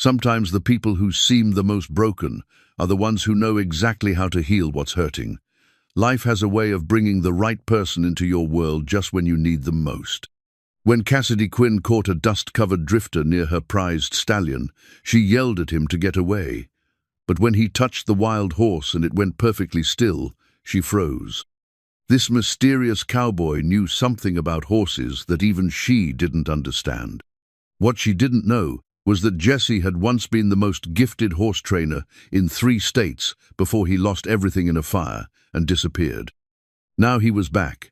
Sometimes the people who seem the most broken are the ones who know exactly how to heal what's hurting. Life has a way of bringing the right person into your world just when you need them most. When Cassidy Quinn caught a dust-covered drifter near her prized Stallion, she yelled at him to get away. But when he touched the wild horse and it went perfectly still, she froze. This mysterious cowboy knew something about horses that even she didn't understand. What she didn't know was that Jesse had once been the most gifted horse trainer in 3 states before he lost everything in a fire and disappeared. Now he was back,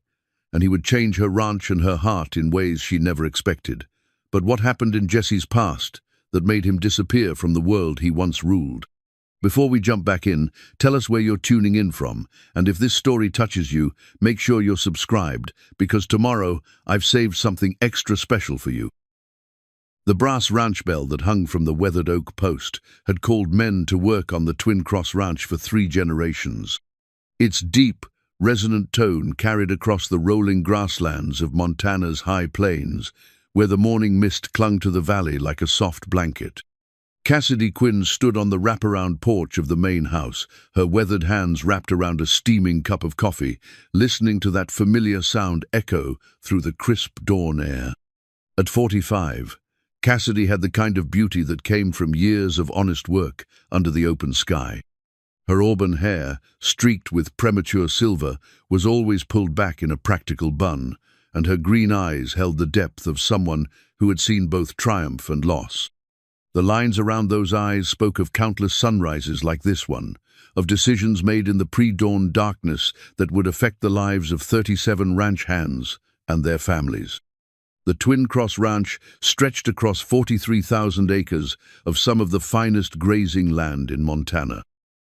and he would change her ranch and her heart in ways she never expected. But what happened in Jesse's past that made him disappear from the world he once ruled? Before we jump back in, tell us where you're tuning in from, and if this story touches you, make sure you're subscribed, because tomorrow I've saved something extra special for you. The brass ranch bell that hung from the weathered oak post had called men to work on the Twin Cross Ranch for 3 generations. Its deep, resonant tone carried across the rolling grasslands of Montana's high plains, where the morning mist clung to the valley like a soft blanket. Cassidy Quinn stood on the wraparound porch of the main house, her weathered hands wrapped around a steaming cup of coffee, listening to that familiar sound echo through the crisp dawn air. At 45, Cassidy had the kind of beauty that came from years of honest work under the open sky. Her auburn hair, streaked with premature silver, was always pulled back in a practical bun, and her green eyes held the depth of someone who had seen both triumph and loss. The lines around those eyes spoke of countless sunrises like this one, of decisions made in the pre-dawn darkness that would affect the lives of 37 ranch hands and their families. The Twin Cross Ranch stretched across 43,000 acres of some of the finest grazing land in Montana.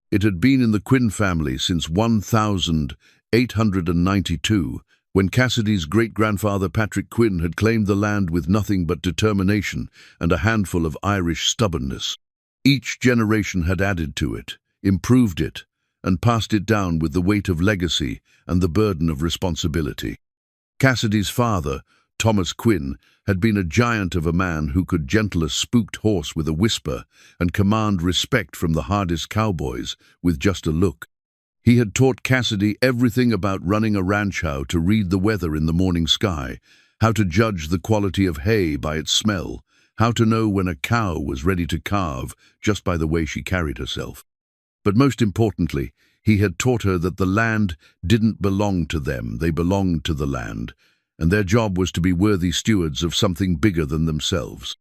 It had been in the Quinn family since 1892, when Cassidy's great-grandfather Patrick Quinn had claimed the land with nothing but determination and a handful of Irish stubbornness. Each generation had added to it, improved it, and passed it down with the weight of legacy and the burden of responsibility. Cassidy's father, Thomas Quinn, had been a giant of a man who could gentle a spooked horse with a whisper and command respect from the hardest cowboys with just a look. He had taught Cassidy everything about running a ranch, how to read the weather in the morning sky, how to judge the quality of hay by its smell, how to know when a cow was ready to calve just by the way she carried herself. But most importantly, he had taught her that the land didn't belong to them, they belonged to the land, and their job was to be worthy stewards of something bigger than themselves.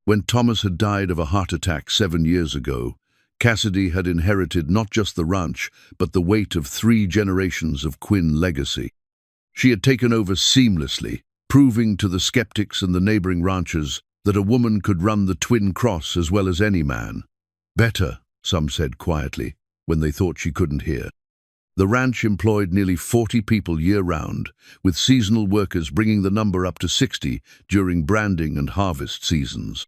When Thomas had died of a heart attack 7 years ago, Cassidy had inherited not just the ranch, but the weight of 3 generations of Quinn legacy. She had taken over seamlessly, proving to the skeptics and the neighboring ranchers that a woman could run the Twin Cross as well as any man. Better, some said quietly, when they thought she couldn't hear. The ranch employed nearly 40 people year-round, with seasonal workers bringing the number up to 60 during branding and harvest seasons.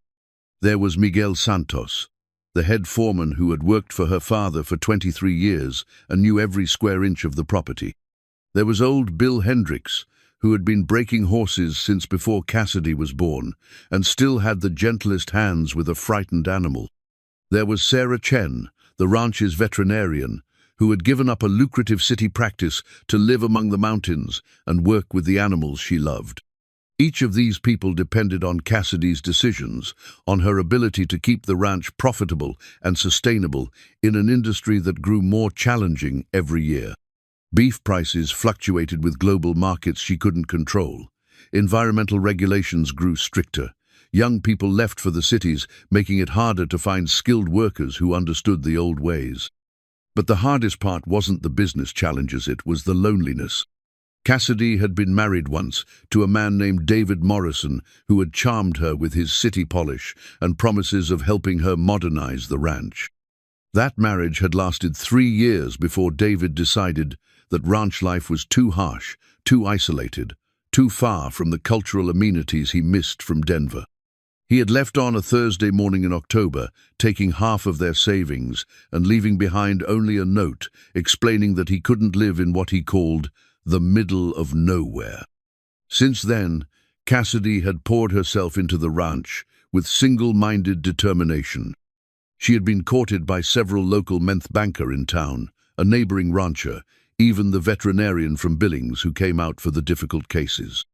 There was Miguel Santos, the head foreman who had worked for her father for 23 years and knew every square inch of the property. There was old Bill Hendricks, who had been breaking horses since before Cassidy was born, and still had the gentlest hands with a frightened animal. There was Sarah Chen, the ranch's veterinarian, who had given up a lucrative city practice to live among the mountains and work with the animals she loved. Each of these people depended on Cassidy's decisions, on her ability to keep the ranch profitable and sustainable in an industry that grew more challenging every year. Beef prices fluctuated with global markets she couldn't control. Environmental regulations grew stricter. Young people left for the cities, making it harder to find skilled workers who understood the old ways. But the hardest part wasn't the business challenges, it was the loneliness. Cassidy had been married once to a man named David Morrison, who had charmed her with his city polish and promises of helping her modernize the ranch. That marriage had lasted 3 years before David decided that ranch life was too harsh, too isolated, too far from the cultural amenities he missed from Denver. He had left on a Thursday morning in October, taking half of their savings and leaving behind only a note explaining that he couldn't live in what he called the middle of nowhere. Since then, Cassidy had poured herself into the ranch with single-minded determination. She had been courted by several local menth banker in town, a neighboring rancher, even the veterinarian from Billings who came out for the difficult cases.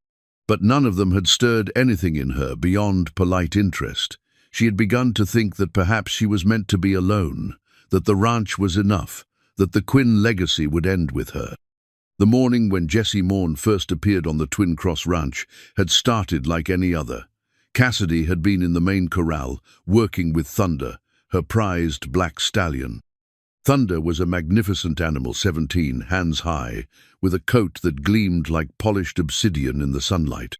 But none of them had stirred anything in her beyond polite interest. She had begun to think that perhaps she was meant to be alone, that the ranch was enough, that the Quinn legacy would end with her. The morning when Jessie Morn first appeared on the Twin Cross Ranch had started like any other. Cassidy had been in the main corral, working with Thunder, her prized black stallion. Thunder was a magnificent animal, 17, hands high, with a coat that gleamed like polished obsidian in the sunlight.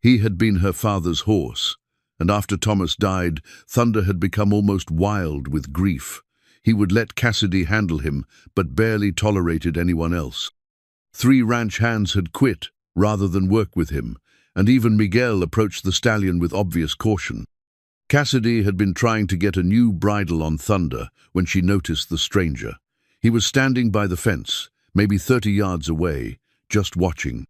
He had been her father's horse, and after Thomas died, Thunder had become almost wild with grief. He would let Cassidy handle him, but barely tolerated anyone else. 3 ranch hands had quit rather than work with him, and even Miguel approached the stallion with obvious caution. Cassidy had been trying to get a new bridle on Thunder when she noticed the stranger. He was standing by the fence, maybe 30 yards away, just watching.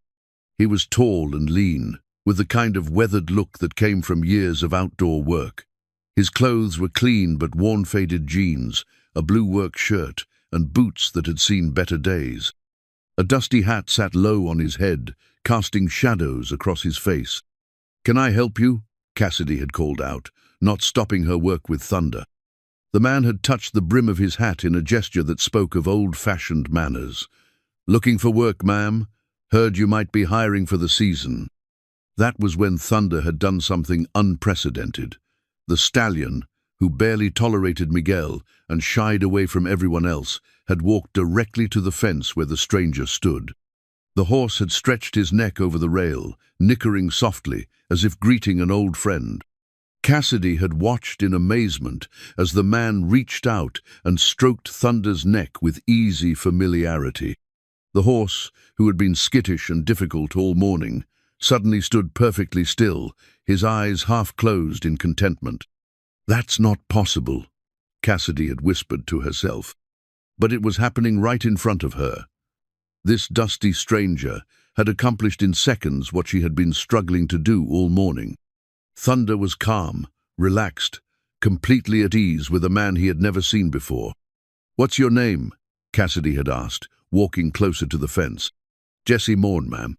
He was tall and lean, with the kind of weathered look that came from years of outdoor work. His clothes were clean but worn faded jeans, a blue work shirt, and boots that had seen better days. A dusty hat sat low on his head, casting shadows across his face. "Can I help you?" Cassidy had called out, not stopping her work with Thunder. The man had touched the brim of his hat in a gesture that spoke of old-fashioned manners. "Looking for work, ma'am? Heard you might be hiring for the season." That was when Thunder had done something unprecedented. The stallion, who barely tolerated Miguel and shied away from everyone else, had walked directly to the fence where the stranger stood. The horse had stretched his neck over the rail, nickering softly, as if greeting an old friend. Cassidy had watched in amazement as the man reached out and stroked Thunder's neck with easy familiarity. The horse, who had been skittish and difficult all morning, suddenly stood perfectly still, his eyes half closed in contentment. "That's not possible," Cassidy had whispered to herself. But it was happening right in front of her. This dusty stranger had accomplished in seconds what she had been struggling to do all morning. Thunder was calm, relaxed, completely at ease with a man he had never seen before. "What's your name?" Cassidy had asked, walking closer to the fence. "Jessie Morn, ma'am."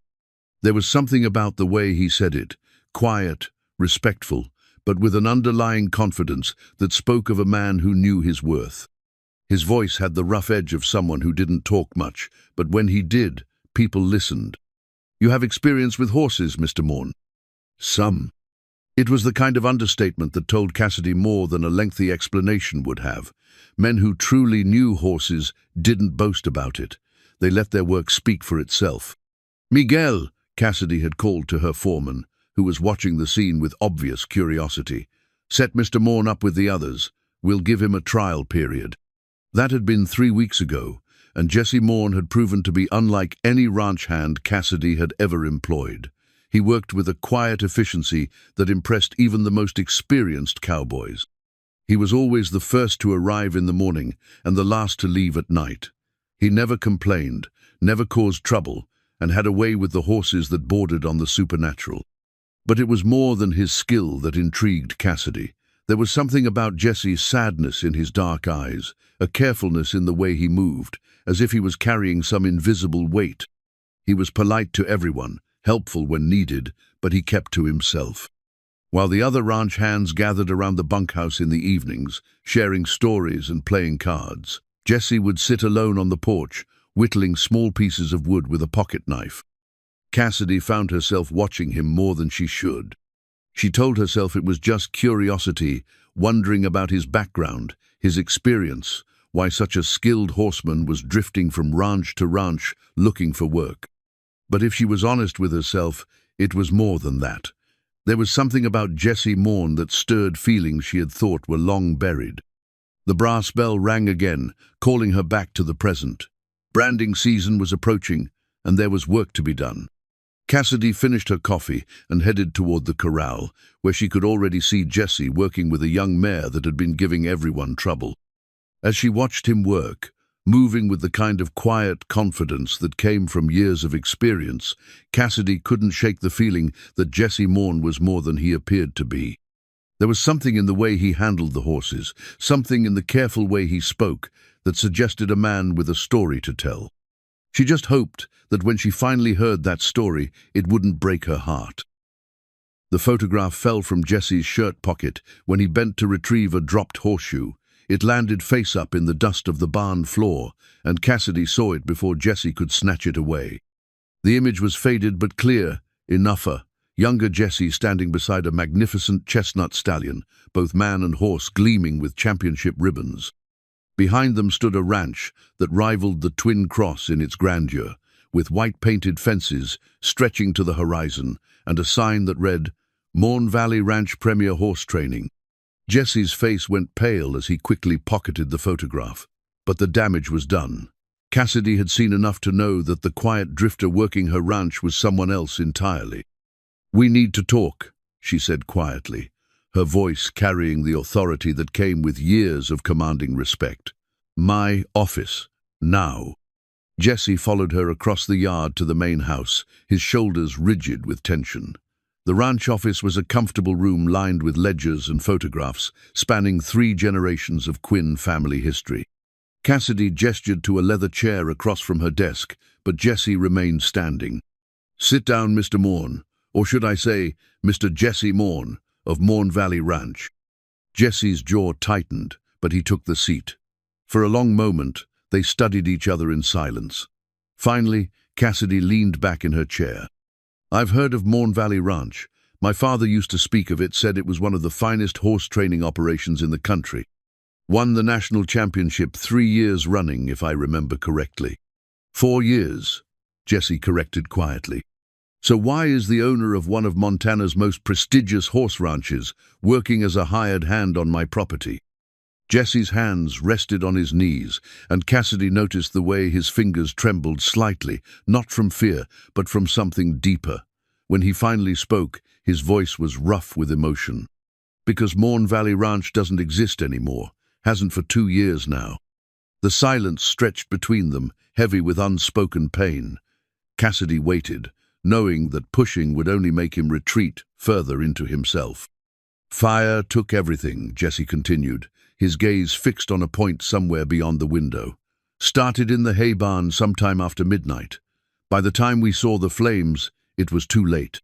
There was something about the way he said it, quiet, respectful, but with an underlying confidence that spoke of a man who knew his worth. His voice had the rough edge of someone who didn't talk much, but when he did, people listened. "You have experience with horses, Mr. Morn?" "Some." It was the kind of understatement that told Cassidy more than a lengthy explanation would have. Men who truly knew horses didn't boast about it. They let their work speak for itself. "Miguel," Cassidy had called to her foreman, who was watching the scene with obvious curiosity. "Set Mr. Morn up with the others. We'll give him a trial period." That had been 3 weeks ago, and Jessie Morn had proven to be unlike any ranch hand Cassidy had ever employed. He worked with a quiet efficiency that impressed even the most experienced cowboys. He was always the first to arrive in the morning and the last to leave at night. He never complained, never caused trouble, and had a way with the horses that bordered on the supernatural. But it was more than his skill that intrigued Cassidy. There was something about Jessie's sadness in his dark eyes, a carefulness in the way he moved, as if he was carrying some invisible weight. He was polite to everyone, helpful when needed, but he kept to himself. While the other ranch hands gathered around the bunkhouse in the evenings, sharing stories and playing cards, Jessie would sit alone on the porch, whittling small pieces of wood with a pocket knife. Cassidy found herself watching him more than she should. She told herself it was just curiosity, wondering about his background, his experience, why such a skilled horseman was drifting from ranch to ranch looking for work. But if she was honest with herself, it was more than that. There was something about Jessie Morn that stirred feelings she had thought were long buried. The brass bell rang again, calling her back to the present. Branding season was approaching, and there was work to be done. Cassidy finished her coffee and headed toward the corral, where she could already see Jessie working with a young mare that had been giving everyone trouble. As she watched him work, moving with the kind of quiet confidence that came from years of experience, Cassidy couldn't shake the feeling that Jessie Morn was more than he appeared to be. There was something in the way he handled the horses, something in the careful way he spoke, that suggested a man with a story to tell. She just hoped that when she finally heard that story, it wouldn't break her heart. The photograph fell from Jesse's shirt pocket when he bent to retrieve a dropped horseshoe. It landed face up in the dust of the barn floor, and Cassidy saw it before Jesse could snatch it away. The image was faded but clear, enougher. Younger Jesse standing beside a magnificent chestnut stallion, both man and horse gleaming with championship ribbons. Behind them stood a ranch that rivaled the Twin Cross in its grandeur, with white-painted fences stretching to the horizon and a sign that read, Morn Valley Ranch Premier Horse Training. Jesse's face went pale as he quickly pocketed the photograph, but the damage was done. Cassidy had seen enough to know that the quiet drifter working her ranch was someone else entirely. "We need to talk," she said quietly, her voice carrying the authority that came with years of commanding respect. "My office, now." Jesse followed her across the yard to the main house, his shoulders rigid with tension. The ranch office was a comfortable room lined with ledgers and photographs, spanning 3 generations of Quinn family history. Cassidy gestured to a leather chair across from her desk, but Jesse remained standing. "Sit down, Mr. Morn, or should I say, Mr. Jesse Morn, of Morn Valley Ranch." Jesse's jaw tightened, but he took the seat. For a long moment, they studied each other in silence. Finally, Cassidy leaned back in her chair. "I've heard of Morn Valley Ranch. My father used to speak of it, said it was one of the finest horse training operations in the country. Won the national championship 3 years running, if I remember correctly." 4 years, Jesse corrected quietly. "So why is the owner of one of Montana's most prestigious horse ranches working as a hired hand on my property?" Jesse's hands rested on his knees, and Cassidy noticed the way his fingers trembled slightly, not from fear, but from something deeper. When he finally spoke, his voice was rough with emotion. "Because Morn Valley Ranch doesn't exist anymore, hasn't for 2 years now." The silence stretched between them, heavy with unspoken pain. Cassidy waited, knowing that pushing would only make him retreat further into himself. "Fire took everything," Jesse continued, his gaze fixed on a point somewhere beyond the window. "Started in the hay barn sometime after midnight. By the time we saw the flames, it was too late.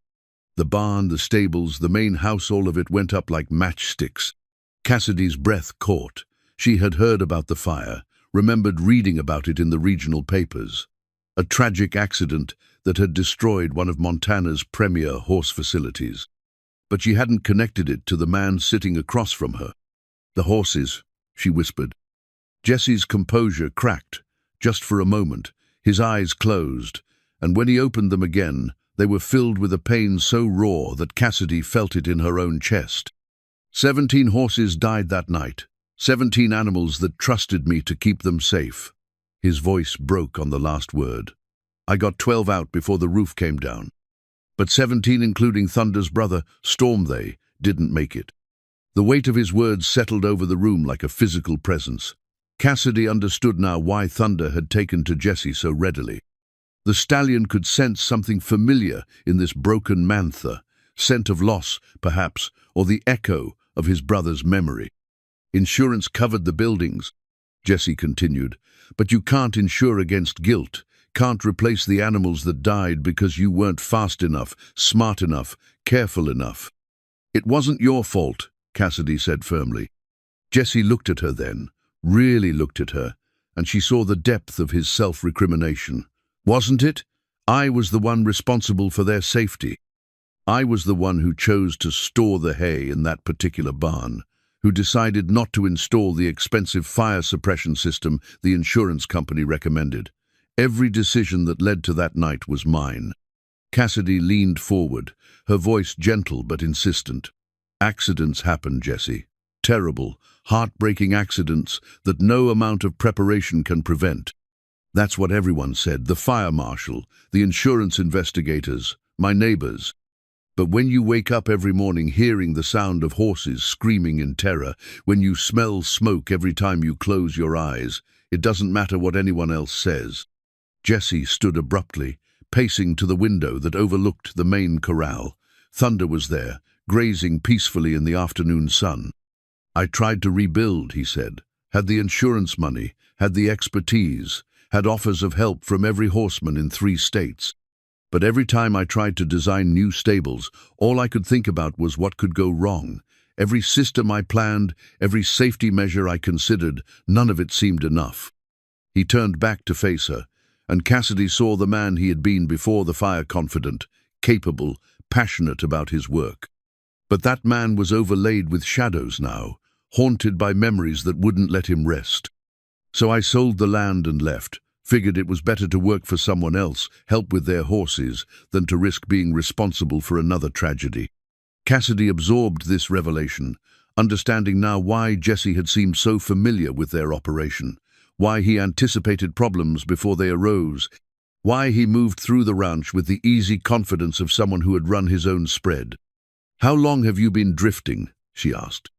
The barn, the stables, the main house, all of it went up like matchsticks." Cassidy's breath caught. She had heard about the fire, remembered reading about it in the regional papers. A tragic accident that had destroyed one of Montana's premier horse facilities. But she hadn't connected it to the man sitting across from her. "The horses," she whispered. Jesse's composure cracked, just for a moment, his eyes closed, and when he opened them again, they were filled with a pain so raw that Cassidy felt it in her own chest. 17 horses died that night, 17 animals that trusted me to keep them safe." His voice broke on the last word. "I got 12 out before the roof came down. But 17, including Thunder's brother, Storm, they didn't make it." The weight of his words settled over the room like a physical presence. Cassidy understood now why Thunder had taken to Jesse so readily. The stallion could sense something familiar in this broken mantha, scent of loss, perhaps, or the echo of his brother's memory. "Insurance covered the buildings," Jesse continued, "but you can't insure against guilt, can't replace the animals that died because you weren't fast enough, smart enough, careful enough." "It wasn't your fault," Cassidy said firmly. Jesse looked at her then, really looked at her, and she saw the depth of his self-recrimination. "Wasn't it? I was the one responsible for their safety. I was the one who chose to store the hay in that particular barn, who decided not to install the expensive fire suppression system the insurance company recommended. Every decision that led to that night was mine." Cassidy leaned forward, her voice gentle but insistent. "Accidents happen, Jesse. Terrible, heartbreaking accidents that no amount of preparation can prevent. That's what everyone said, the fire marshal, the insurance investigators, my neighbors. But when you wake up every morning hearing the sound of horses screaming in terror, when you smell smoke every time you close your eyes, it doesn't matter what anyone else says." Jesse stood abruptly, pacing to the window that overlooked the main corral. Thunder was there, grazing peacefully in the afternoon sun. "I tried to rebuild," he said. "Had the insurance money, had the expertise, had offers of help from every horseman in 3 states. But every time I tried to design new stables, all I could think about was what could go wrong. Every system I planned, every safety measure I considered, none of it seemed enough." He turned back to face her, and Cassidy saw the man he had been before the fire, confident, capable, passionate about his work. But that man was overlaid with shadows now, haunted by memories that wouldn't let him rest. "So I sold the land and left. Figured it was better to work for someone else, help with their horses, than to risk being responsible for another tragedy." Cassidy absorbed this revelation, understanding now why Jesse had seemed so familiar with their operation, why he anticipated problems before they arose, why he moved through the ranch with the easy confidence of someone who had run his own spread. "How long have you been drifting?" she asked.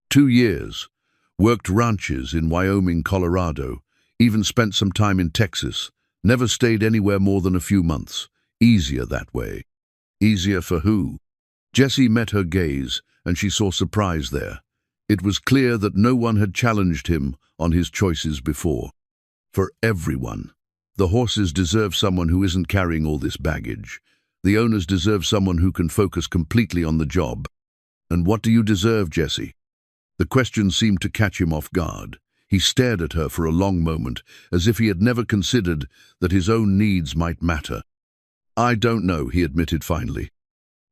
2 years. Worked ranches in Wyoming, Colorado, even spent some time in Texas. Never stayed anywhere more than a few months. Easier that way." "Easier for who?" Jesse met her gaze, and she saw surprise there. It was clear that no one had challenged him on his choices before. "For everyone. The horses deserve someone who isn't carrying all this baggage. The owners deserve someone who can focus completely on the job." "And what do you deserve, Jesse?" The question seemed to catch him off guard. He stared at her for a long moment, as if he had never considered that his own needs might matter. "I don't know," he admitted finally.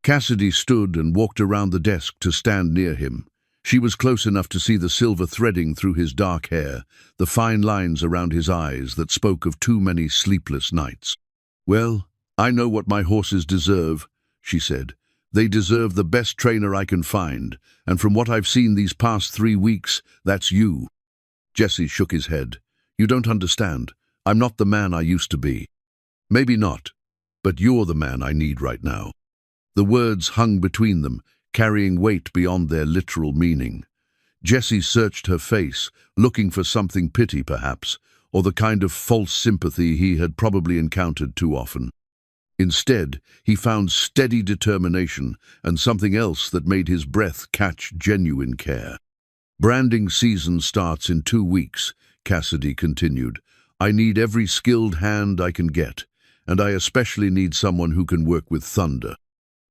Cassidy stood and walked around the desk to stand near him. She was close enough to see the silver threading through his dark hair, the fine lines around his eyes that spoke of too many sleepless nights. "Well, I know what my horses deserve," she said. "They deserve the best trainer I can find, and from what I've seen these past 3 weeks, that's you." Jesse shook his head. "You don't understand. I'm not the man I used to be." "Maybe not, but you're the man I need right now." The words hung between them, carrying weight beyond their literal meaning. Jesse searched her face, looking for something, pity perhaps, or the kind of false sympathy he had probably encountered too often. Instead, he found steady determination and something else that made his breath catch genuine care. "Branding season starts in 2 weeks, Cassidy continued. "I need every skilled hand I can get, and I especially need someone who can work with thunder.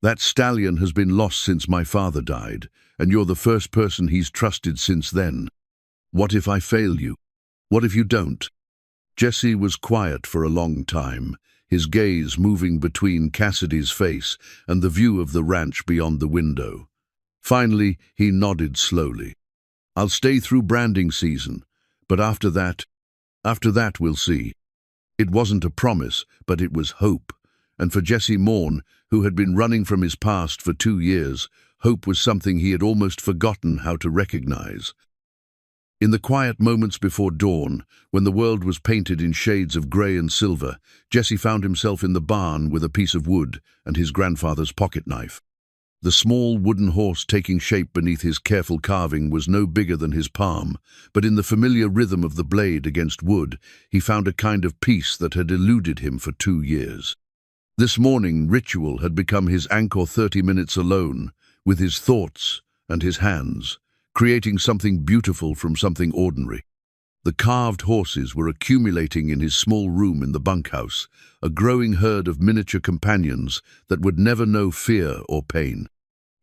That Stallion has been lost since my father died, and you're the first person he's trusted since then. What if I fail you? What if you don't?" Jesse was quiet for a long time, his gaze moving between Cassidy's face and the view of the ranch beyond the window. Finally, he nodded slowly. "I'll stay through branding season, but after that we'll see." It wasn't a promise, but it was hope. And for Jesse Morn, who had been running from his past for 2 years, hope was something he had almost forgotten how to recognize. In the quiet moments before dawn, when the world was painted in shades of grey and silver, Jesse found himself in the barn with a piece of wood and his grandfather's pocket knife. The small wooden horse taking shape beneath his careful carving was no bigger than his palm, but in the familiar rhythm of the blade against wood, he found a kind of peace that had eluded him for 2 years. This morning, ritual had become his anchor. 30 minutes alone, with his thoughts and his hands, creating something beautiful from something ordinary. The carved horses were accumulating in his small room in the bunkhouse, a growing herd of miniature companions that would never know fear or pain.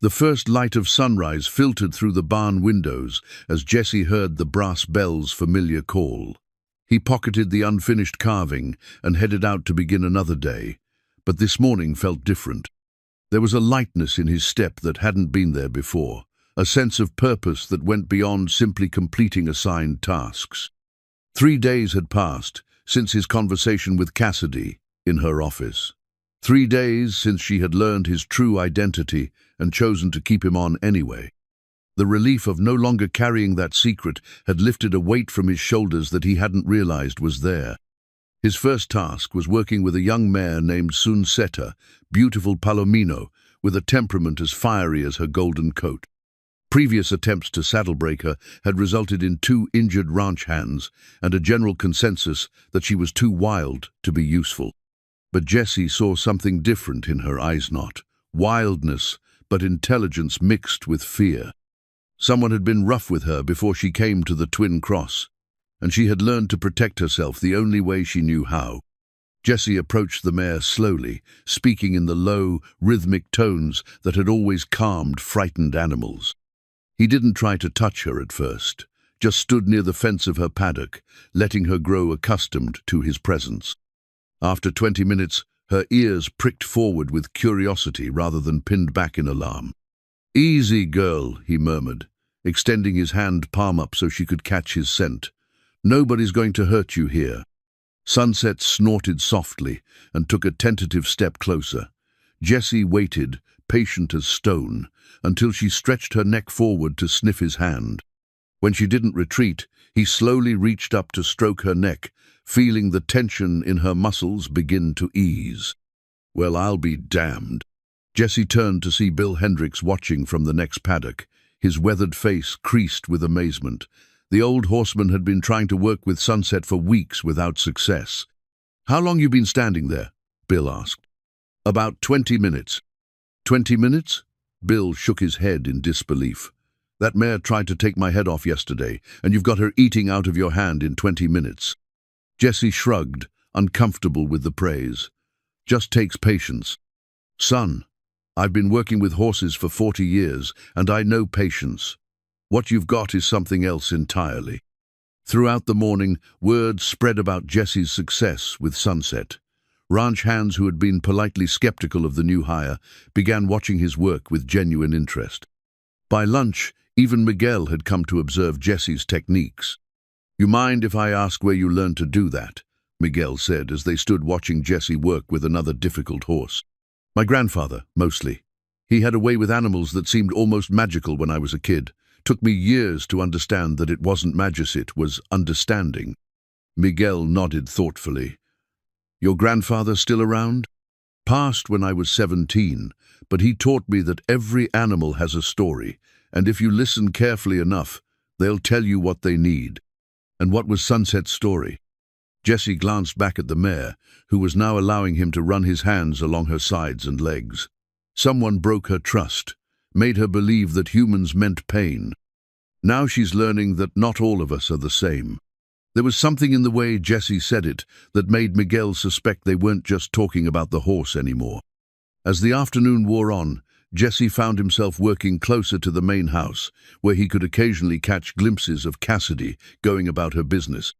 The first light of sunrise filtered through the barn windows as Jesse heard the brass bell's familiar call. He pocketed the unfinished carving and headed out to begin another day, but this morning felt different. There was a lightness in his step that hadn't been there before, a sense of purpose that went beyond simply completing assigned tasks. 3 days had passed since his conversation with Cassidy in her office. 3 days since she had learned his true identity and chosen to keep him on anyway. The relief of no longer carrying that secret had lifted a weight from his shoulders that he hadn't realized was there. His first task was working with a young mare named Sunseta, beautiful Palomino, with a temperament as fiery as her golden coat. Previous attempts to saddle-break her had resulted in 2 injured ranch hands and a general consensus that she was too wild to be useful. But Jesse saw something different in her eyes, not wildness, but intelligence mixed with fear. Someone had been rough with her before she came to the Twin Cross, and she had learned to protect herself the only way she knew how. Jessie approached the mare slowly, speaking in the low, rhythmic tones that had always calmed frightened animals. He didn't try to touch her at first, just stood near the fence of her paddock, letting her grow accustomed to his presence. After 20 minutes, her ears pricked forward with curiosity rather than pinned back in alarm. "Easy, girl," he murmured, extending his hand palm up so she could catch his scent. "Nobody's going to hurt you here." Sunset snorted softly and took a tentative step closer. Jessie waited, patient as stone, until she stretched her neck forward to sniff his hand. When she didn't retreat, he slowly reached up to stroke her neck, feeling the tension in her muscles begin to ease. "Well, I'll be damned." Jessie turned to see Bill Hendricks watching from the next paddock, his weathered face creased with amazement. The old horseman had been trying to work with Sunset for weeks without success. "How long you been standing there?" Bill asked. "About 20 minutes. 20 minutes? Bill shook his head in disbelief. "That mare tried to take my head off yesterday, and you've got her eating out of your hand in 20 minutes. Jessie shrugged, uncomfortable with the praise. "Just takes patience. Son, I've been working with horses for 40 years, and I know patience. What you've got is something else entirely." Throughout the morning, word spread about Jessie's success with Sunset. Ranch hands who had been politely skeptical of the new hire began watching his work with genuine interest. By lunch, even Miguel had come to observe Jessie's techniques. "You mind if I ask where you learned to do that?" Miguel said as they stood watching Jessie work with another difficult horse. "My grandfather, mostly. He had a way with animals that seemed almost magical when I was a kid. Took me years to understand that it wasn't magic, it was understanding." Miguel nodded thoughtfully. "Your grandfather still around?" "Passed when I was 17, but he taught me that every animal has a story, and if you listen carefully enough, they'll tell you what they need." "And what was Sunset's story?" Jessie glanced back at the mare, who was now allowing him to run his hands along her sides and legs. Someone broke her trust, made her believe that humans meant pain. Now she's learning that not all of us are the same. There was something in the way Jessie said it that made Miguel suspect they weren't just talking about the horse anymore. As the afternoon wore on, Jessie found himself working closer to the main house, where he could occasionally catch glimpses of Cassidy going about her business.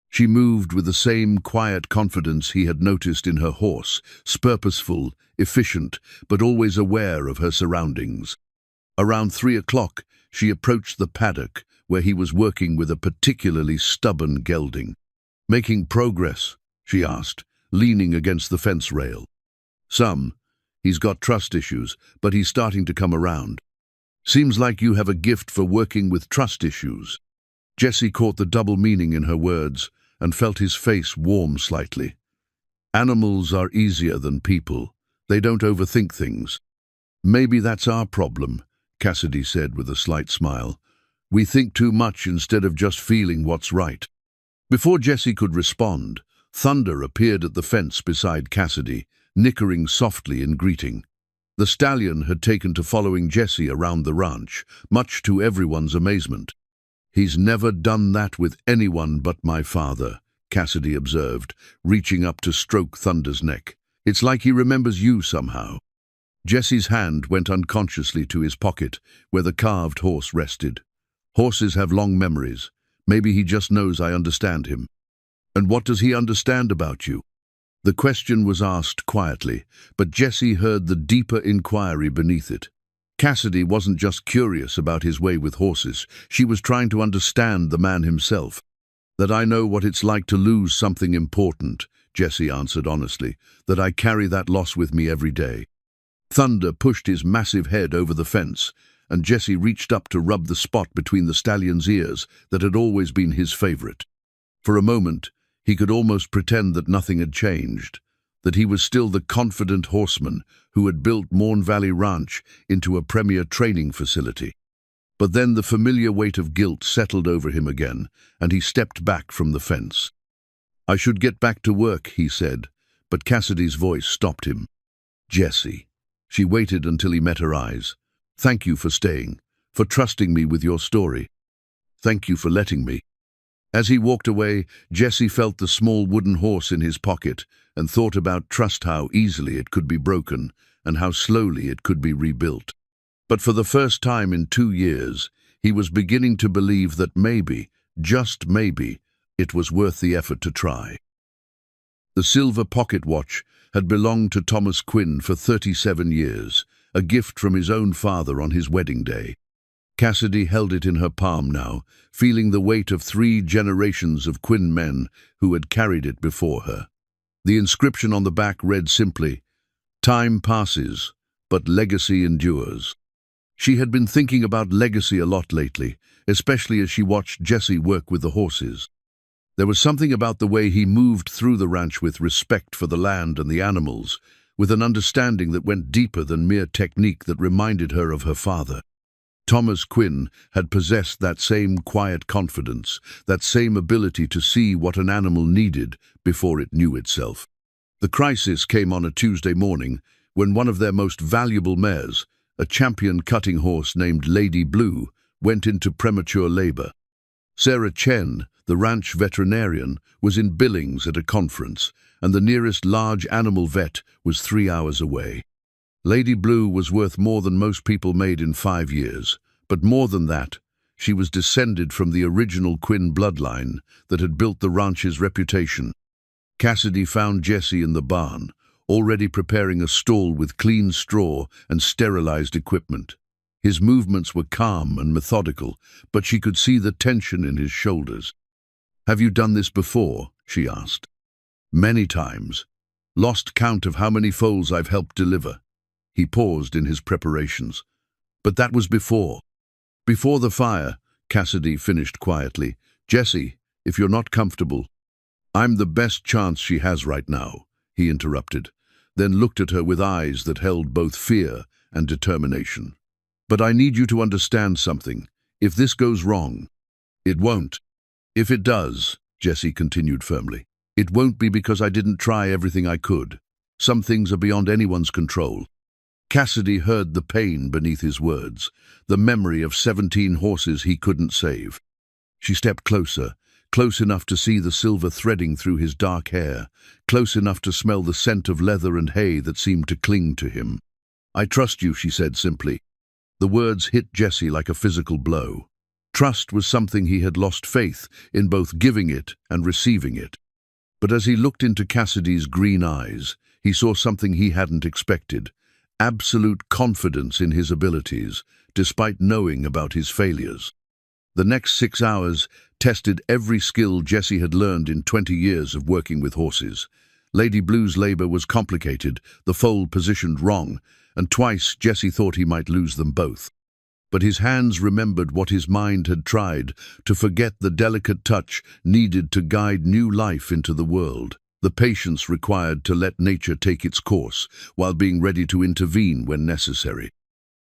She moved with the same quiet confidence he had noticed in her horse, purposeful, efficient, but always aware of her surroundings. Around 3 o'clock, she approached the paddock, where he was working with a particularly stubborn gelding. "Making progress?" she asked, leaning against the fence rail. "Some. He's got trust issues, but he's starting to come around." "Seems like you have a gift for working with trust issues." Jessie caught the double meaning in her words and felt his face warm slightly. "Animals are easier than people. They don't overthink things." "Maybe that's our problem," Cassidy said with a slight smile. "We think too much instead of just feeling what's right." Before Jessie could respond, Thunder appeared at the fence beside Cassidy, nickering softly in greeting. The stallion had taken to following Jessie around the ranch, much to everyone's amazement. "He's never done that with anyone but my father," Cassidy observed, reaching up to stroke Thunder's neck. "It's like he remembers you somehow." Jessie's hand went unconsciously to his pocket, where the carved horse rested. "Horses have long memories. Maybe he just knows I understand him." "And what does he understand about you?" The question was asked quietly, but Jessie heard the deeper inquiry beneath it. Cassidy wasn't just curious about his way with horses. She was trying to understand the man himself. "That I know what it's like to lose something important," Jessie answered honestly, "that I carry that loss with me every day." Thunder pushed his massive head over the fence, and Jessie reached up to rub the spot between the stallion's ears that had always been his favorite. For a moment, he could almost pretend that nothing had changed, that he was still the confident horseman who had built Morn Valley Ranch into a premier training facility. But then the familiar weight of guilt settled over him again, and he stepped back from the fence. "I should get back to work," he said, but Cassidy's voice stopped him. "Jessie." She waited until he met her eyes. "Thank you for staying, for trusting me with your story. Thank you for letting me." As he walked away, Jesse felt the small wooden horse in his pocket and thought about trust, how easily it could be broken and how slowly it could be rebuilt. But for the first time in 2 years, he was beginning to believe that maybe, just maybe, it was worth the effort to try. The silver pocket watch had belonged to Thomas Quinn for 37 years, a gift from his own father on his wedding day. Cassidy held it in her palm now, feeling the weight of 3 generations of Quinn men who had carried it before her. The inscription on the back read simply, "Time passes, but legacy endures." She had been thinking about legacy a lot lately, especially as she watched Jesse work with the horses. There was something about the way he moved through the ranch with respect for the land and the animals, with an understanding that went deeper than mere technique that reminded her of her father. Thomas Quinn had possessed that same quiet confidence, that same ability to see what an animal needed before it knew itself. The crisis came on a Tuesday morning when one of their most valuable mares, a champion cutting horse named Lady Blue, went into premature labor. Sarah Chen, the ranch veterinarian, was in Billings at a conference, and the nearest large animal vet was 3 hours away. Lady Blue was worth more than most people made in 5 years, but more than that, she was descended from the original Quinn bloodline that had built the ranch's reputation. Cassidy found Jesse in the barn, already preparing a stall with clean straw and sterilized equipment. His movements were calm and methodical, but she could see the tension in his shoulders. "Have you done this before?" she asked. "Many times. Lost count of how many foals I've helped deliver." He paused in his preparations. "But that was before." "Before the fire," Cassidy finished quietly. "Jesse, if you're not comfortable—" "I'm the best chance she has right now," he interrupted, then looked at her with eyes that held both fear and determination. "But I need you to understand something. If this goes wrong—" "It won't. If it does," Jesse continued firmly, "it won't be because I didn't try everything I could. Some things are beyond anyone's control." Cassidy heard the pain beneath his words, the memory of 17 horses he couldn't save. She stepped closer, close enough to see the silver threading through his dark hair, close enough to smell the scent of leather and hay that seemed to cling to him. "I trust you," she said simply. The words hit Jesse like a physical blow. Trust was something he had lost faith in, both giving it and receiving it. But as he looked into Cassidy's green eyes, he saw something he hadn't expected. Absolute confidence in his abilities, despite knowing about his failures. The next 6 hours tested every skill Jesse had learned in 20 years of working with horses. Lady Blue's labor was complicated, the foal positioned wrong, and twice Jesse thought he might lose them both. But his hands remembered what his mind had tried, to forget the delicate touch needed to guide new life into the world. The patience required to let nature take its course, while being ready to intervene when necessary.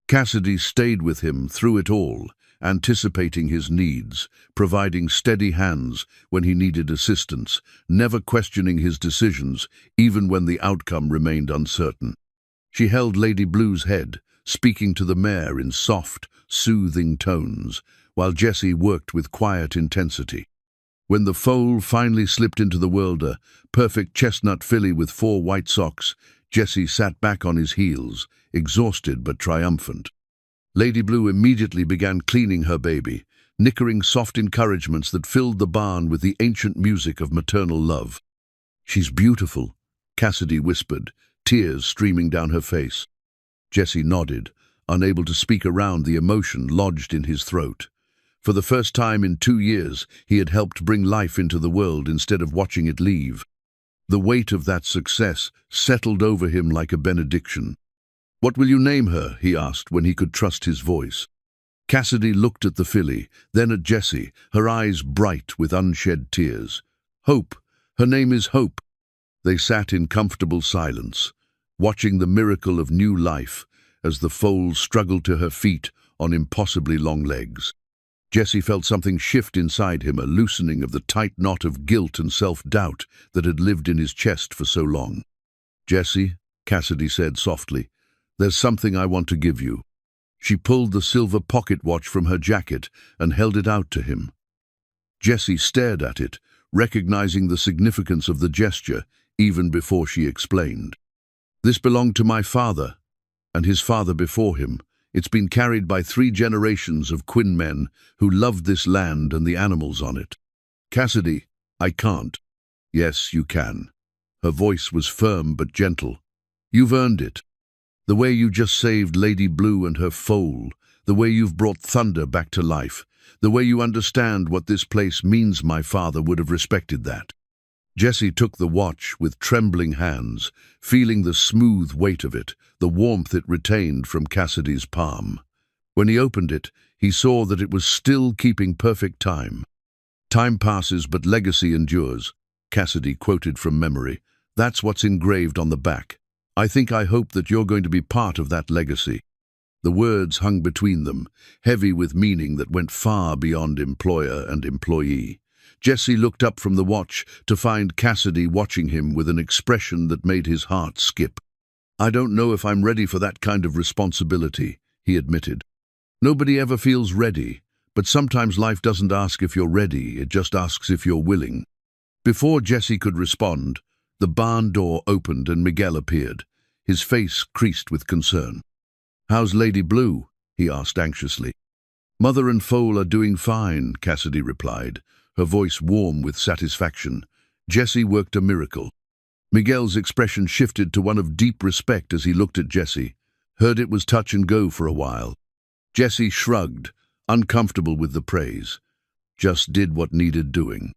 Cassidy stayed with him through it all, anticipating his needs, providing steady hands when he needed assistance, never questioning his decisions, even when the outcome remained uncertain. She held Lady Blue's head, speaking to the mare in soft, soothing tones, while Jesse worked with quiet intensity. When the foal finally slipped into the world, a perfect chestnut filly with 4 white socks, Jesse sat back on his heels, exhausted but triumphant. Lady Blue immediately began cleaning her baby, nickering soft encouragements that filled the barn with the ancient music of maternal love. "She's beautiful," Cassidy whispered, tears streaming down her face. Jesse nodded, unable to speak around the emotion lodged in his throat. For the first time in 2 years, he had helped bring life into the world instead of watching it leave. The weight of that success settled over him like a benediction. "What will you name her?" he asked when he could trust his voice. Cassidy looked at the filly, then at Jesse, her eyes bright with unshed tears. "Hope. Her name is Hope." They sat in comfortable silence, watching the miracle of new life as the foal struggled to her feet on impossibly long legs. Jesse felt something shift inside him, a loosening of the tight knot of guilt and self-doubt that had lived in his chest for so long. "Jesse," Cassidy said softly, There's something I want to give you." She pulled the silver pocket watch from her jacket and held it out to him. Jesse stared at it, recognizing the significance of the gesture even before she explained. "This belonged to my father, and his father before him. It's been carried by 3 generations of Quinn men who loved this land and the animals on it." "Cassidy, I can't." "Yes, you can." Her voice was firm but gentle. "You've earned it. The way you just saved Lady Blue and her foal, the way you've brought Thunder back to life, the way you understand what this place means, my father would have respected that." Jesse took the watch with trembling hands, feeling the smooth weight of it, the warmth it retained from Cassidy's palm. When he opened it, he saw that it was still keeping perfect time. "Time passes, but legacy endures," Cassidy quoted from memory. "That's what's engraved on the back. I hope that you're going to be part of that legacy." The words hung between them, heavy with meaning that went far beyond employer and employee. Jesse looked up from the watch to find Cassidy watching him with an expression that made his heart skip. "I don't know if I'm ready for that kind of responsibility," he admitted. "Nobody ever feels ready, but sometimes life doesn't ask if you're ready, it just asks if you're willing." Before Jesse could respond, the barn door opened and Miguel appeared, his face creased with concern. "How's Lady Blue?" he asked anxiously. "Mother and foal are doing fine," Cassidy replied, her voice warm with satisfaction. "Jesse worked a miracle." Miguel's expression shifted to one of deep respect as he looked at Jesse. "Heard it was touch and go for a while." Jesse shrugged, uncomfortable with the praise. "Just did what needed doing."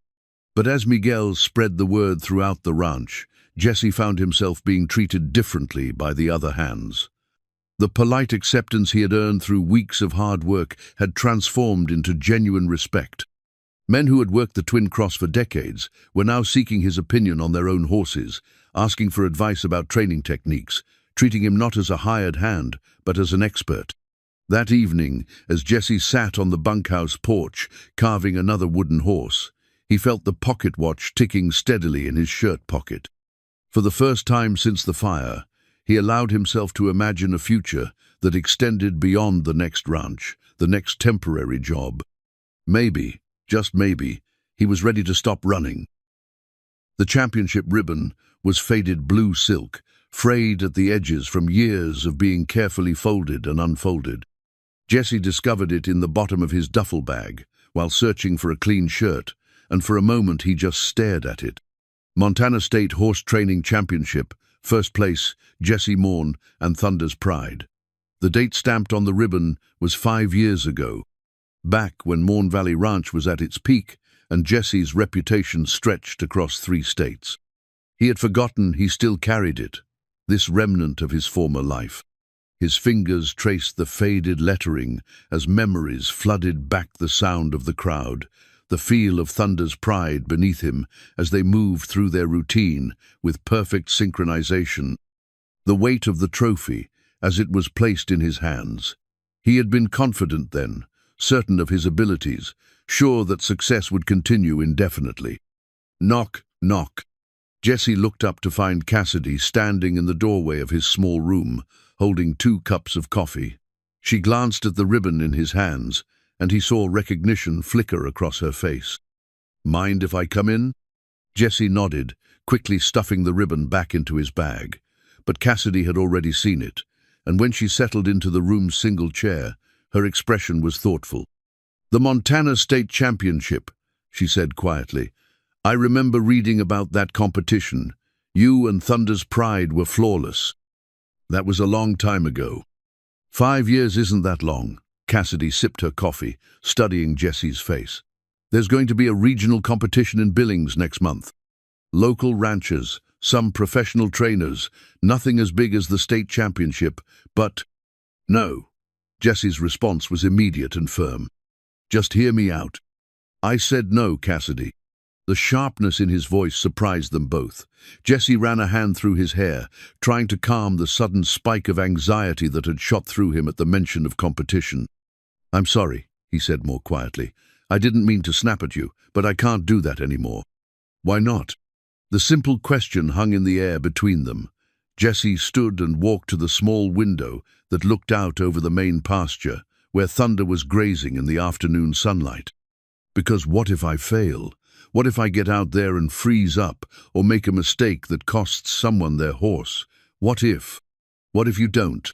But as Miguel spread the word throughout the ranch, Jesse found himself being treated differently by the other hands. The polite acceptance he had earned through weeks of hard work had transformed into genuine respect. Men who had worked the Twin Cross for decades were now seeking his opinion on their own horses, asking for advice about training techniques, treating him not as a hired hand, but as an expert. That evening, as Jesse sat on the bunkhouse porch, carving another wooden horse, he felt the pocket watch ticking steadily in his shirt pocket. For the first time since the fire, he allowed himself to imagine a future that extended beyond the next ranch, the next temporary job. Maybe, just maybe, he was ready to stop running. The championship ribbon was faded blue silk, frayed at the edges from years of being carefully folded and unfolded. Jesse discovered it in the bottom of his duffel bag while searching for a clean shirt, and for a moment he just stared at it. Montana State Horse Training Championship, first place, Jesse Morn and Thunder's Pride. The date stamped on the ribbon was 5 years ago, back when Morn Valley Ranch was at its peak and Jesse's reputation stretched across 3 states. He had forgotten he still carried it, this remnant of his former life. His fingers traced the faded lettering as memories flooded back the sound of the crowd, the feel of Thunder's Pride beneath him as they moved through their routine with perfect synchronization. The weight of the trophy as it was placed in his hands. He had been confident then, certain of his abilities, sure that success would continue indefinitely. Knock, knock. Jesse looked up to find Cassidy standing in the doorway of his small room, holding 2 cups of coffee. She glanced at the ribbon in his hands, and he saw recognition flicker across her face. "Mind if I come in?" Jesse nodded, quickly stuffing the ribbon back into his bag. But Cassidy had already seen it, and when she settled into the room's single chair, her expression was thoughtful. "The Montana State Championship," she said quietly. "I remember reading about that competition. You and Thunder's Pride were flawless." "That was a long time ago." 5 years isn't that long." Cassidy sipped her coffee, studying Jesse's face. "There's going to be a regional competition in Billings next month. Local ranchers, some professional trainers, nothing as big as the state championship, but—" "No." Jesse's response was immediate and firm. "Just hear me out." "I said no, Cassidy." The sharpness in his voice surprised them both. Jesse ran a hand through his hair, trying to calm the sudden spike of anxiety that had shot through him at the mention of competition. "I'm sorry," he said more quietly. "I didn't mean to snap at you, but I can't do that anymore." "Why not?" The simple question hung in the air between them. Jesse stood and walked to the small window that looked out over the main pasture, where Thunder was grazing in the afternoon sunlight. Because what if I fail? What if I get out there and freeze up, or make a mistake that costs someone their horse? What if? What if you don't?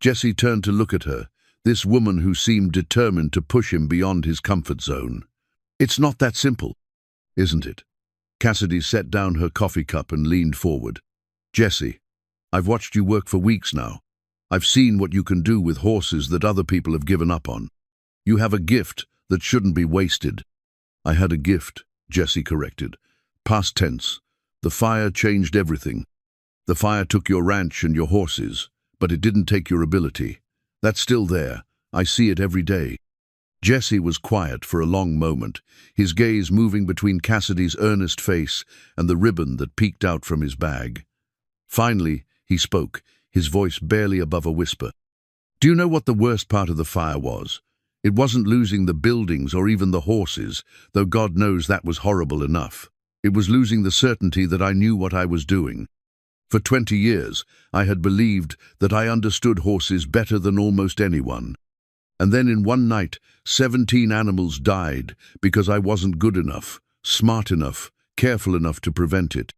Jesse turned to look at her, this woman who seemed determined to push him beyond his comfort zone. It's not that simple, isn't it? Cassidy set down her coffee cup and leaned forward. Jesse, I've watched you work for weeks now. I've seen what you can do with horses that other people have given up on. You have a gift that shouldn't be wasted. I had a gift, Jesse corrected. Past tense. The fire changed everything. The fire took your ranch and your horses, but it didn't take your ability. That's still there. I see it every day. Jesse was quiet for a long moment, his gaze moving between Cassidy's earnest face and the ribbon that peeked out from his bag. Finally, he spoke, his voice barely above a whisper. Do you know what the worst part of the fire was? It wasn't losing the buildings or even the horses, though God knows that was horrible enough. It was losing the certainty that I knew what I was doing. For 20 years, I had believed that I understood horses better than almost anyone. And then in one night, 17 animals died because I wasn't good enough, smart enough, careful enough to prevent it.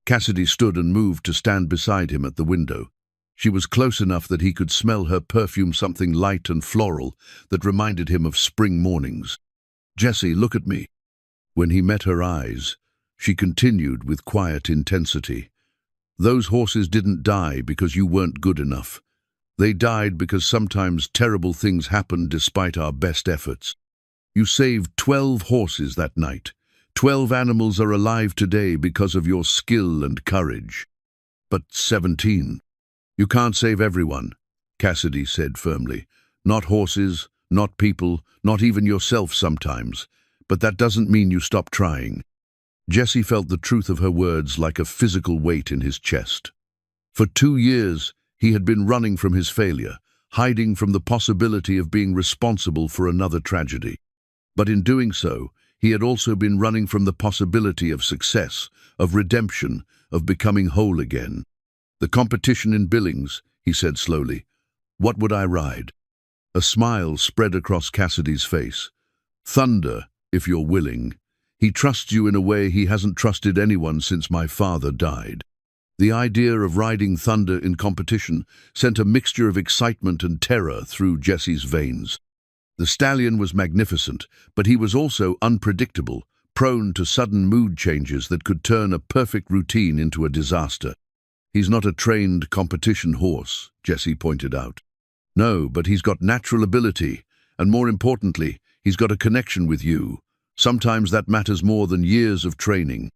Cassidy stood and moved to stand beside him at the window. She was close enough that he could smell her perfume, something light and floral that reminded him of spring mornings. Jesse, look at me. When he met her eyes, she continued with quiet intensity. Those horses didn't die because you weren't good enough. They died because sometimes terrible things happen despite our best efforts. You saved 12 horses that night. 12 animals are alive today because of your skill and courage. But 17. You can't save everyone, Cassidy said firmly. Not horses, not people, not even yourself sometimes. But that doesn't mean you stop trying. Jesse felt the truth of her words like a physical weight in his chest. For 2 years, he had been running from his failure, hiding from the possibility of being responsible for another tragedy. But in doing so, he had also been running from the possibility of success, of redemption, of becoming whole again. The competition in Billings, he said slowly. What would I ride? A smile spread across Cassidy's face. Thunder, if you're willing. He trusts you in a way he hasn't trusted anyone since my father died. The idea of riding Thunder in competition sent a mixture of excitement and terror through Jesse's veins. The Stallion was magnificent, but he was also unpredictable, prone to sudden mood changes that could turn a perfect routine into a disaster. He's not a trained competition horse, Jesse pointed out. No, but he's got natural ability, and more importantly, he's got a connection with you. Sometimes that matters more than years of training.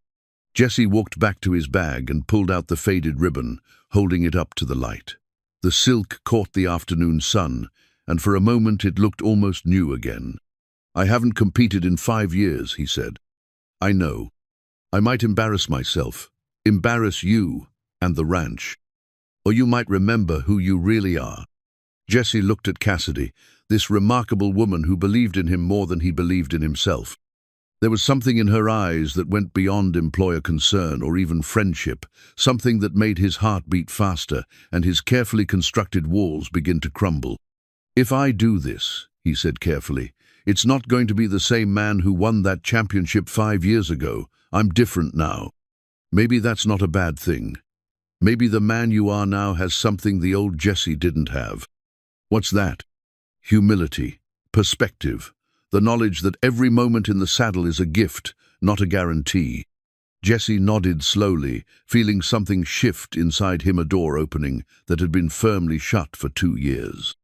Jesse walked back to his bag and pulled out the faded ribbon, holding it up to the light. The silk caught the afternoon sun, and for a moment it looked almost new again. I haven't competed in 5 years, he said. I know. I might embarrass myself, embarrass you and the ranch. Or you might remember who you really are. Jesse looked at Cassidy, this remarkable woman who believed in him more than he believed in himself. There was something in her eyes that went beyond employer concern or even friendship, something that made his heart beat faster and his carefully constructed walls begin to crumble. If I do this, he said carefully, it's not going to be the same man who won that championship 5 years ago. I'm different now. Maybe that's not a bad thing. Maybe the man you are now has something the old Jesse didn't have. What's that? Humility, perspective, the knowledge that every moment in the saddle is a gift, not a guarantee. Jesse nodded slowly, feeling something shift inside him, a door opening that had been firmly shut for 2 years.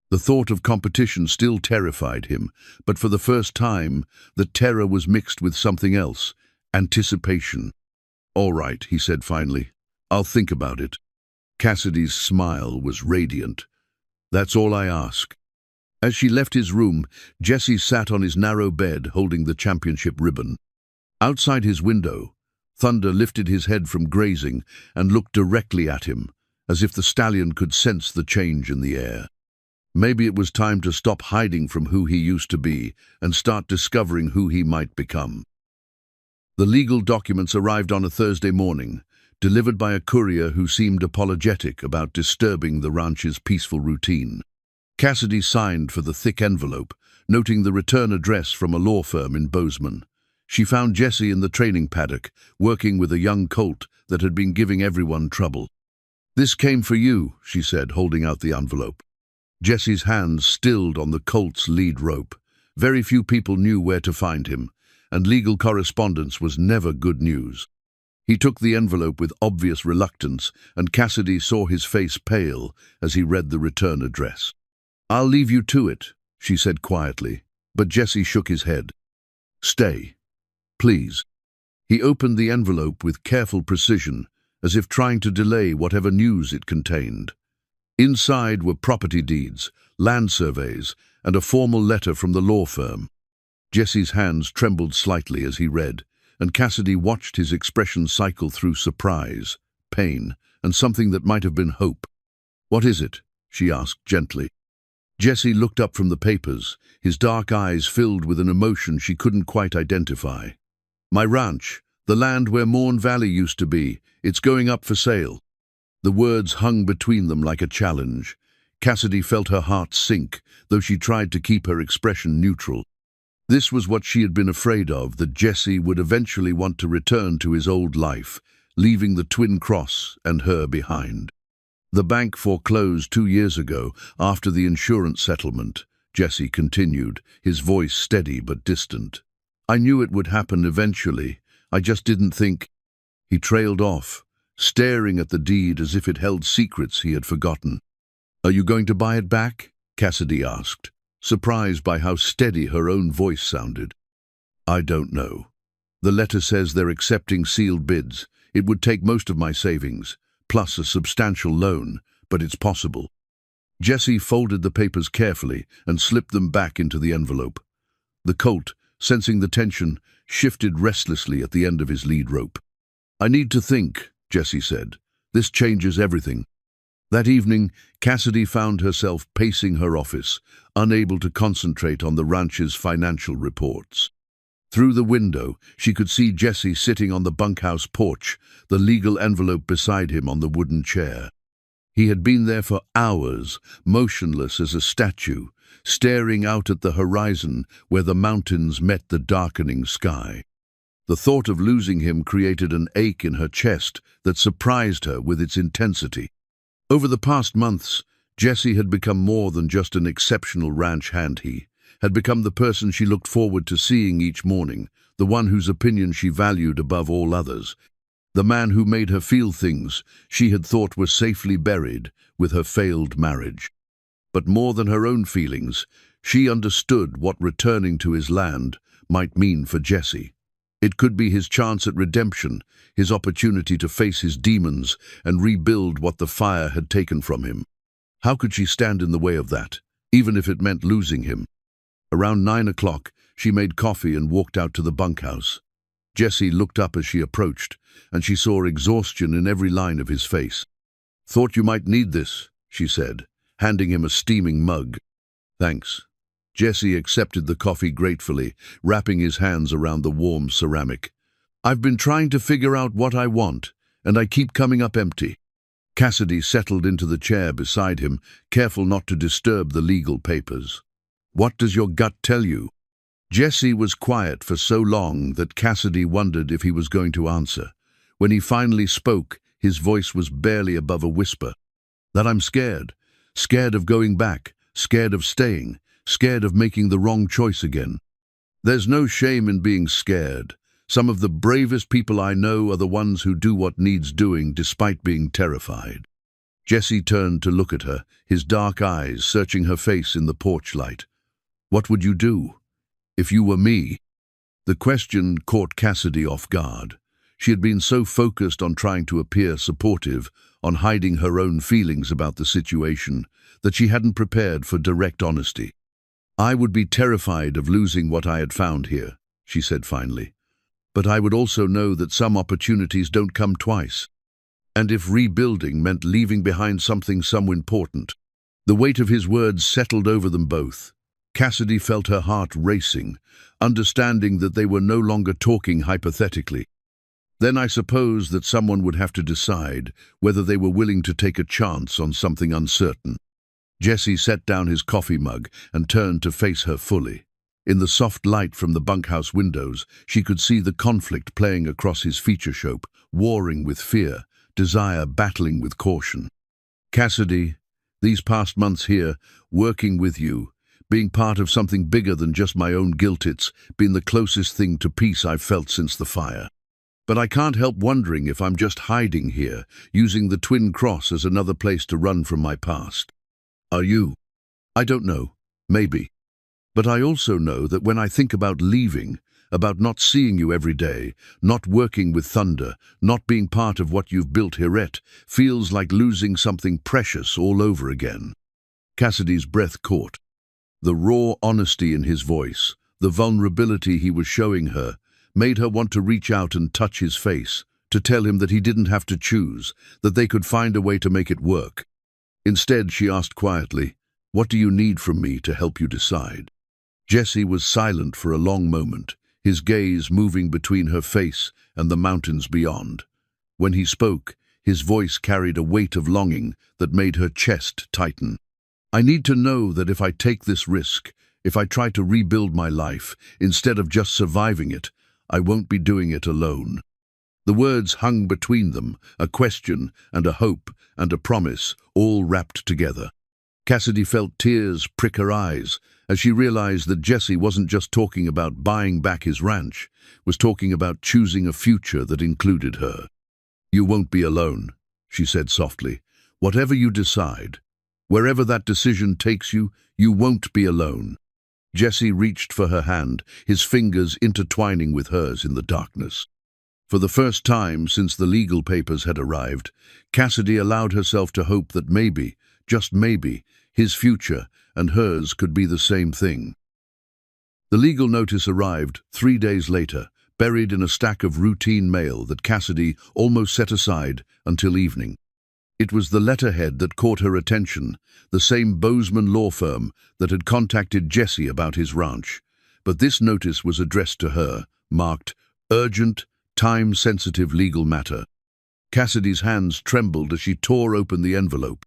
The thought of competition still terrified him, but for the first time, the terror was mixed with something else, anticipation. All right, he said finally. I'll think about it. Cassidy's smile was radiant. That's all I ask. As she left his room, Jesse sat on his narrow bed holding the championship ribbon. Outside his window, Thunder lifted his head from grazing and looked directly at him, as if the stallion could sense the change in the air. Maybe it was time to stop hiding from who he used to be and start discovering who he might become. The legal documents arrived on a Thursday morning, delivered by a courier who seemed apologetic about disturbing the ranch's peaceful routine. Cassidy signed for the thick envelope, noting the return address from a law firm in Bozeman. She found Jesse in the training paddock, working with a young colt that had been giving everyone trouble. "This came for you," she said, holding out the envelope. Jesse's hands stilled on the colt's lead rope. Very few people knew where to find him, and legal correspondence was never good news. He took the envelope with obvious reluctance, and Cassidy saw his face pale as he read the return address. "I'll leave you to it," she said quietly, but Jesse shook his head. "Stay, please." He opened the envelope with careful precision, as if trying to delay whatever news it contained. Inside were property deeds, land surveys, and a formal letter from the law firm. Jesse's hands trembled slightly as he read, and Cassidy watched his expression cycle through surprise, pain, and something that might have been hope. "What is it?" she asked gently. Jesse looked up from the papers, his dark eyes filled with an emotion she couldn't quite identify. "My ranch, the land where Morn Valley used to be, it's going up for sale." The words hung between them like a challenge. Cassidy felt her heart sink, though she tried to keep her expression neutral. This was what she had been afraid of, that Jesse would eventually want to return to his old life, leaving the Twin Cross and her behind. "The bank foreclosed 2 years ago, after the insurance settlement," Jesse continued, his voice steady but distant. "I knew it would happen eventually. I just didn't think—" He trailed off, staring at the deed as if it held secrets he had forgotten. "Are you going to buy it back?" Cassidy asked, surprised by how steady her own voice sounded. "I don't know. The letter says they're accepting sealed bids. It would take most of my savings, plus a substantial loan, but it's possible." Jesse folded the papers carefully and slipped them back into the envelope. The colt, sensing the tension, shifted restlessly at the end of his lead rope. "I need to think," Jesse said. "This changes everything." That evening, Cassidy found herself pacing her office, unable to concentrate on the ranch's financial reports. Through the window, she could see Jesse sitting on the bunkhouse porch, the legal envelope beside him on the wooden chair. He had been there for hours, motionless as a statue, staring out at the horizon where the mountains met the darkening sky. The thought of losing him created an ache in her chest that surprised her with its intensity. Over the past months, Jesse had become more than just an exceptional ranch hand. He had become the person she looked forward to seeing each morning, the one whose opinion she valued above all others, the man who made her feel things she had thought were safely buried with her failed marriage. But more than her own feelings, she understood what returning to his land might mean for Jesse. It could be his chance at redemption, his opportunity to face his demons and rebuild what the fire had taken from him. How could she stand in the way of that, even if it meant losing him? Around 9 o'clock, she made coffee and walked out to the bunkhouse. Jesse looked up as she approached, and she saw exhaustion in every line of his face. "Thought you might need this," she said, handing him a steaming mug. "Thanks." Jesse accepted the coffee gratefully, wrapping his hands around the warm ceramic. "I've been trying to figure out what I want, and I keep coming up empty." Cassidy settled into the chair beside him, careful not to disturb the legal papers. "What does your gut tell you?" Jesse was quiet for so long that Cassidy wondered if he was going to answer. When he finally spoke, his voice was barely above a whisper. "That I'm scared. Scared of going back, scared of staying, scared of making the wrong choice again. There's no shame in being scared. Some of the bravest people I know are the ones who do what needs doing despite being terrified." Jesse turned to look at her, his dark eyes searching her face in the porch light. "What would you do if you were me?" The question caught Cassidy off guard. She had been so focused on trying to appear supportive, on hiding her own feelings about the situation, that she hadn't prepared for direct honesty. "I would be terrified of losing what I had found here," she said finally. "But I would also know that some opportunities don't come twice. And if rebuilding meant leaving behind something so important." The weight of his words settled over them both. Cassidy felt her heart racing, understanding that they were no longer talking hypothetically. Then I suppose that someone would have to decide whether they were willing to take a chance on something uncertain. Jesse set down his coffee mug and turned to face her fully. In the soft light from the bunkhouse windows, she could see the conflict playing across his feature shope, warring with fear, desire battling with caution. Cassidy, these past months here, working with you, being part of something bigger than just my own guilt, it's been the closest thing to peace I've felt since the fire. But I can't help wondering if I'm just hiding here, using the Twin Cross as another place to run from my past. Are you? I don't know. Maybe. But I also know that when I think about leaving, about not seeing you every day, not working with Thunder, not being part of what you've built here, it feels like losing something precious all over again. Cassidy's breath caught. The raw honesty in his voice, the vulnerability he was showing her, made her want to reach out and touch his face, to tell him that he didn't have to choose, that they could find a way to make it work. Instead, she asked quietly, "What do you need from me to help you decide?" Jesse was silent for a long moment, his gaze moving between her face and the mountains beyond. When he spoke, his voice carried a weight of longing that made her chest tighten. "I need to know that if I take this risk, if I try to rebuild my life, instead of just surviving it, I won't be doing it alone." The words hung between them, a question and a hope and a promise, all wrapped together. Cassidy felt tears prick her eyes as she realized that Jesse wasn't just talking about buying back his ranch, was talking about choosing a future that included her. "You won't be alone," she said softly. "Whatever you decide, wherever that decision takes you, you won't be alone." Jesse reached for her hand, his fingers intertwining with hers in the darkness. For the first time since the legal papers had arrived, Cassidy allowed herself to hope that maybe, just maybe, his future and hers could be the same thing. The legal notice arrived 3 days later, buried in a stack of routine mail that Cassidy almost set aside until evening. It was the letterhead that caught her attention, the same Bozeman law firm that had contacted Jesse about his ranch. But this notice was addressed to her, marked "Urgent, Time-Sensitive Legal Matter." Cassidy's hands trembled as she tore open the envelope.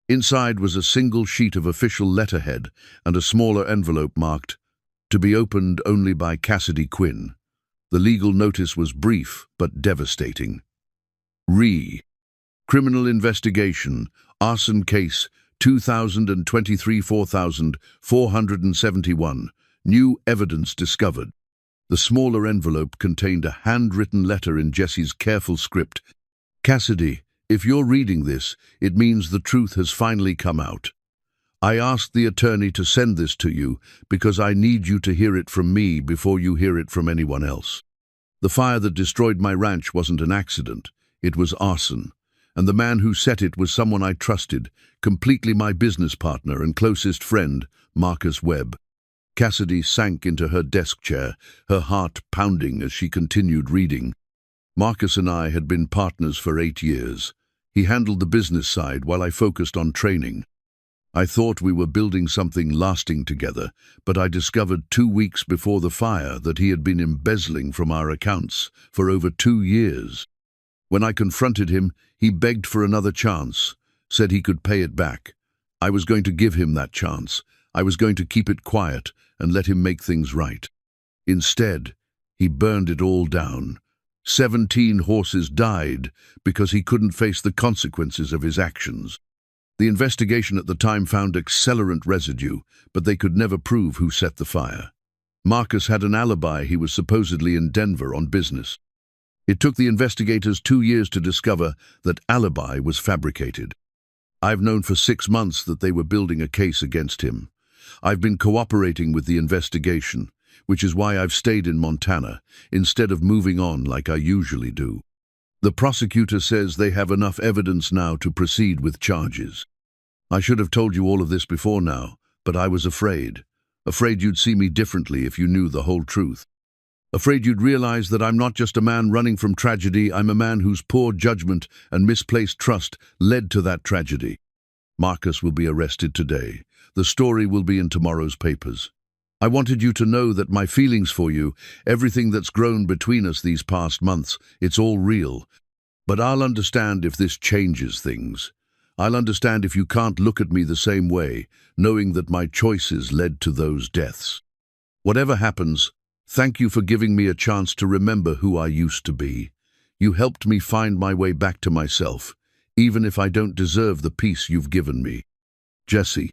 Inside was a single sheet of official letterhead and a smaller envelope marked, "To be opened only by Cassidy Quinn." The legal notice was brief but devastating. Criminal investigation, arson case 2023-4471, new evidence discovered. The smaller envelope contained a handwritten letter in Jesse's careful script. "Cassidy, if you're reading this, it means the truth has finally come out. I asked the attorney to send this to you because I need you to hear it from me before you hear it from anyone else. The fire that destroyed my ranch wasn't an accident, it was arson. And the man who set it was someone I trusted, completely my business partner and closest friend, Marcus Webb." Cassidy sank into her desk chair, her heart pounding as she continued reading. "Marcus and I had been partners for 8 years. He handled the business side while I focused on training. I thought we were building something lasting together, but I discovered 2 weeks before the fire that he had been embezzling from our accounts for over 2 years. When I confronted him, he begged for another chance, said he could pay it back. I was going to give him that chance. I was going to keep it quiet and let him make things right. Instead, he burned it all down. 17 horses died because he couldn't face the consequences of his actions. The investigation at the time found accelerant residue, but they could never prove who set the fire. Marcus had an alibi. He was supposedly in Denver on business. It took the investigators 2 years to discover that alibi was fabricated. I've known for 6 months that they were building a case against him. I've been cooperating with the investigation, which is why I've stayed in Montana, instead of moving on like I usually do. The prosecutor says they have enough evidence now to proceed with charges. I should have told you all of this before now, but I was afraid. Afraid you'd see me differently if you knew the whole truth. Afraid you'd realize that I'm not just a man running from tragedy, I'm a man whose poor judgment and misplaced trust led to that tragedy. Marcus will be arrested today. The story will be in tomorrow's papers. I wanted you to know that my feelings for you, everything that's grown between us these past months, it's all real. But I'll understand if this changes things. I'll understand if you can't look at me the same way, knowing that my choices led to those deaths. Whatever happens, thank you for giving me a chance to remember who I used to be. You helped me find my way back to myself, even if I don't deserve the peace you've given me. Jesse.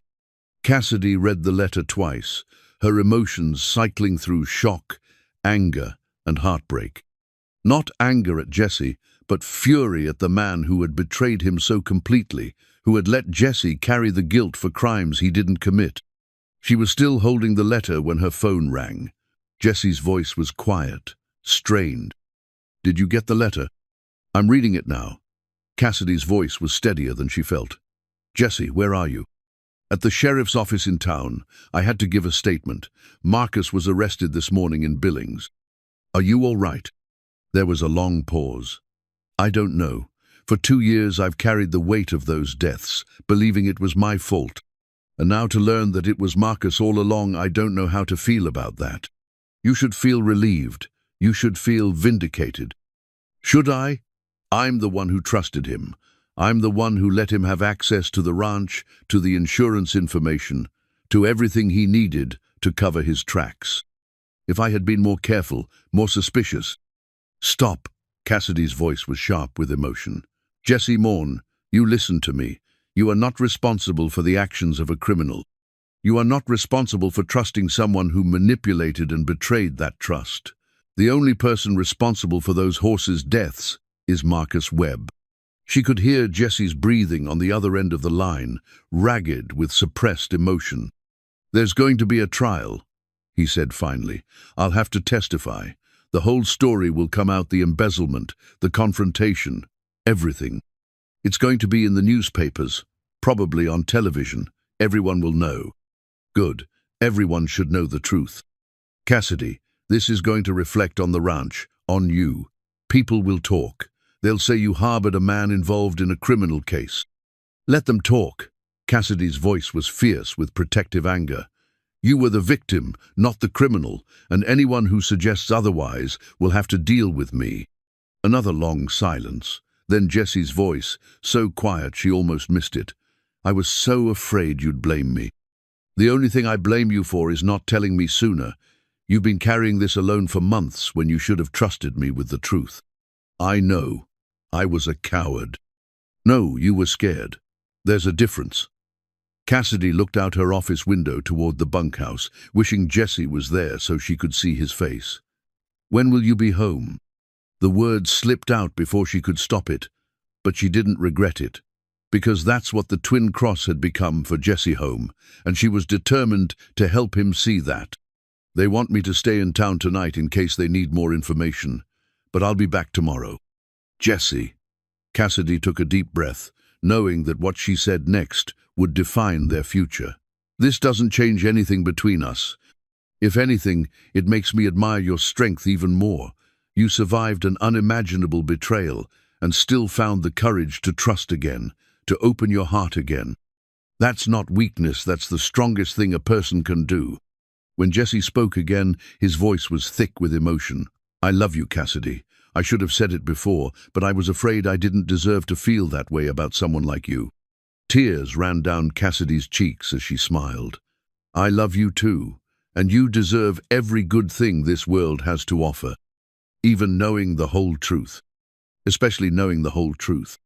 Cassidy read the letter twice, her emotions cycling through shock, anger, and heartbreak. Not anger at Jesse, but fury at the man who had betrayed him so completely, who had let Jesse carry the guilt for crimes he didn't commit. She was still holding the letter when her phone rang. Jesse's voice was quiet, strained. "Did you get the letter?" "I'm reading it now." Cassidy's voice was steadier than she felt. "Jesse, where are you?" "At the sheriff's office in town. I had to give a statement. Marcus was arrested this morning in Billings." "Are you all right?" There was a long pause. "I don't know. For 2 years I've carried the weight of those deaths, believing it was my fault. And now to learn that it was Marcus all along, I don't know how to feel about that." "You should feel relieved. You should feel vindicated." "Should I? I'm the one who trusted him. I'm the one who let him have access to the ranch, to the insurance information, to everything he needed to cover his tracks. If I had been more careful, more suspicious—" "Stop." Cassidy's voice was sharp with emotion. "Jesse Morn, you listen to me. You are not responsible for the actions of a criminal. You are not responsible for trusting someone who manipulated and betrayed that trust. The only person responsible for those horses' deaths is Marcus Webb." She could hear Jesse's breathing on the other end of the line, ragged with suppressed emotion. "There's going to be a trial," he said finally. "I'll have to testify. The whole story will come out, the embezzlement, the confrontation, everything. It's going to be in the newspapers, probably on television. Everyone will know." "Good. Everyone should know the truth. Cassidy, this is going to reflect on the ranch, on you. People will talk. They'll say you harbored a man involved in a criminal case. Let them talk." Cassidy's voice was fierce with protective anger. "You were the victim, not the criminal, and anyone who suggests otherwise will have to deal with me." Another long silence. Then Jesse's voice, so quiet she almost missed it. "I was so afraid you'd blame me. The only thing I blame you for is not telling me sooner. You've been carrying this alone for months when you should have trusted me with the truth." "I know. I was a coward." "No, you were scared. There's a difference." Cassidy looked out her office window toward the bunkhouse, wishing Jesse was there so she could see his face. "When will you be home?" The word slipped out before she could stop it, but she didn't regret it, because that's what the Twin Cross had become for Jesse Home, and she was determined to help him see that. "They want me to stay in town tonight in case they need more information, but I'll be back tomorrow." "Jesse." Cassidy took a deep breath, knowing that what she said next would define their future. "This doesn't change anything between us. If anything, it makes me admire your strength even more. You survived an unimaginable betrayal and still found the courage to trust again, to open your heart again. That's not weakness, that's the strongest thing a person can do." When Jesse spoke again, his voice was thick with emotion. "I love you, Cassidy. I should have said it before, but I was afraid I didn't deserve to feel that way about someone like you." Tears ran down Cassidy's cheeks as she smiled. "I love you too, and you deserve every good thing this world has to offer, even knowing the whole truth, especially knowing the whole truth."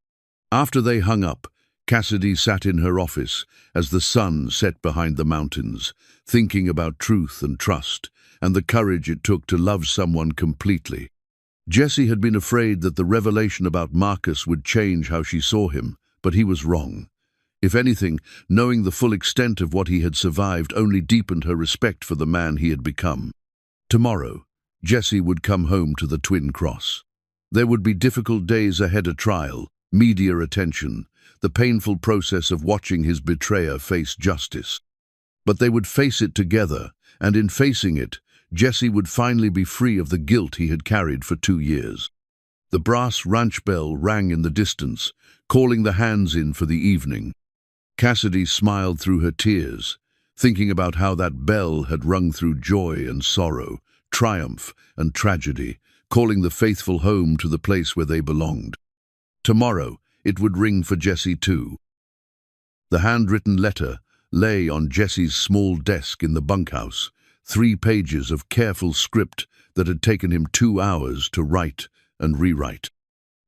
After they hung up, Cassidy sat in her office as the sun set behind the mountains, thinking about truth and trust, and the courage it took to love someone completely. Jesse had been afraid that the revelation about Marcus would change how she saw him, but he was wrong. If anything, knowing the full extent of what he had survived only deepened her respect for the man he had become. Tomorrow, Jesse would come home to the Twin Cross. There would be difficult days ahead, a trial, media attention, the painful process of watching his betrayer face justice. But they would face it together, and in facing it, Jesse would finally be free of the guilt he had carried for 2 years. The brass ranch bell rang in the distance, calling the hands in for the evening. Cassidy smiled through her tears, thinking about how that bell had rung through joy and sorrow, triumph and tragedy, calling the faithful home to the place where they belonged. Tomorrow, it would ring for Jesse too. The handwritten letter lay on Jesse's small desk in the bunkhouse, 3 pages of careful script that had taken him 2 hours to write and rewrite.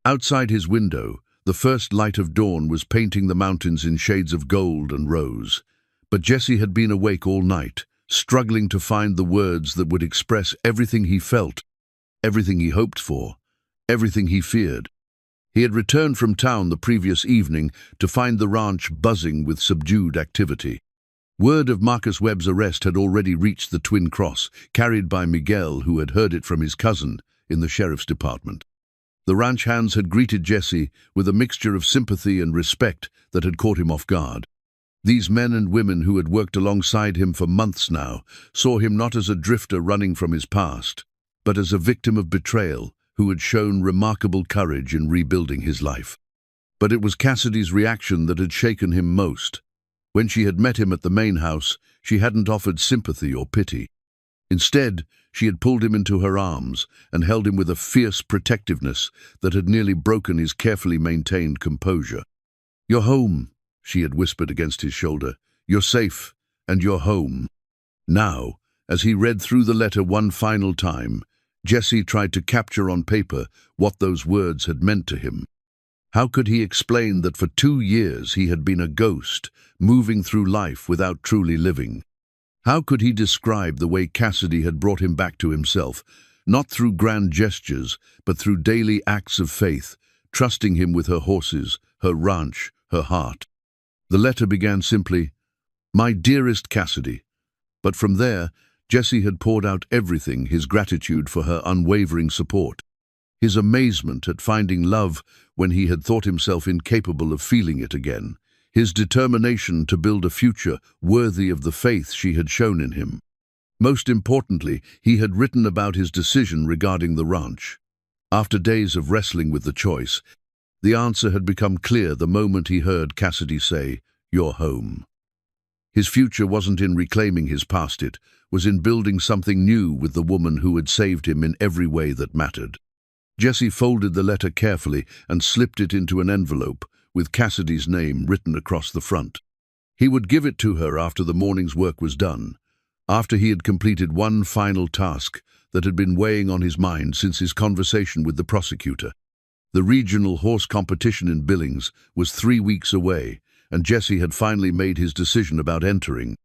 Outside his window, the first light of dawn was painting the mountains in shades of gold and rose. But Jesse had been awake all night, struggling to find the words that would express everything he felt, everything he hoped for, everything he feared. He had returned from town the previous evening to find the ranch buzzing with subdued activity. Word of Marcus Webb's arrest had already reached the Twin Cross, carried by Miguel, who had heard it from his cousin in the sheriff's department. The ranch hands had greeted Jesse with a mixture of sympathy and respect that had caught him off guard. These men and women who had worked alongside him for months now saw him not as a drifter running from his past, but as a victim of betrayal who had shown remarkable courage in rebuilding his life. But it was Cassidy's reaction that had shaken him most. When she had met him at the main house, she hadn't offered sympathy or pity. Instead, she had pulled him into her arms and held him with a fierce protectiveness that had nearly broken his carefully maintained composure. "You're home," she had whispered against his shoulder. "You're safe, and you're home." Now, as he read through the letter one final time, Jesse tried to capture on paper what those words had meant to him. How could he explain that for 2 years he had been a ghost, moving through life without truly living? How could he describe the way Cassidy had brought him back to himself, not through grand gestures, but through daily acts of faith, trusting him with her horses, her ranch, her heart? The letter began simply, "My dearest Cassidy," but from there, Jesse had poured out everything, his gratitude for her unwavering support, his amazement at finding love when he had thought himself incapable of feeling it again, his determination to build a future worthy of the faith she had shown in him. Most importantly, he had written about his decision regarding the ranch. After days of wrestling with the choice, the answer had become clear the moment he heard Cassidy say, "You're home." His future wasn't in reclaiming his past, it was in building something new with the woman who had saved him in every way that mattered. Jesse folded the letter carefully and slipped it into an envelope, with Cassidy's name written across the front. He would give it to her after the morning's work was done, after he had completed one final task that had been weighing on his mind since his conversation with the prosecutor. The regional horse competition in Billings was 3 weeks away, and Jesse had finally made his decision about entering.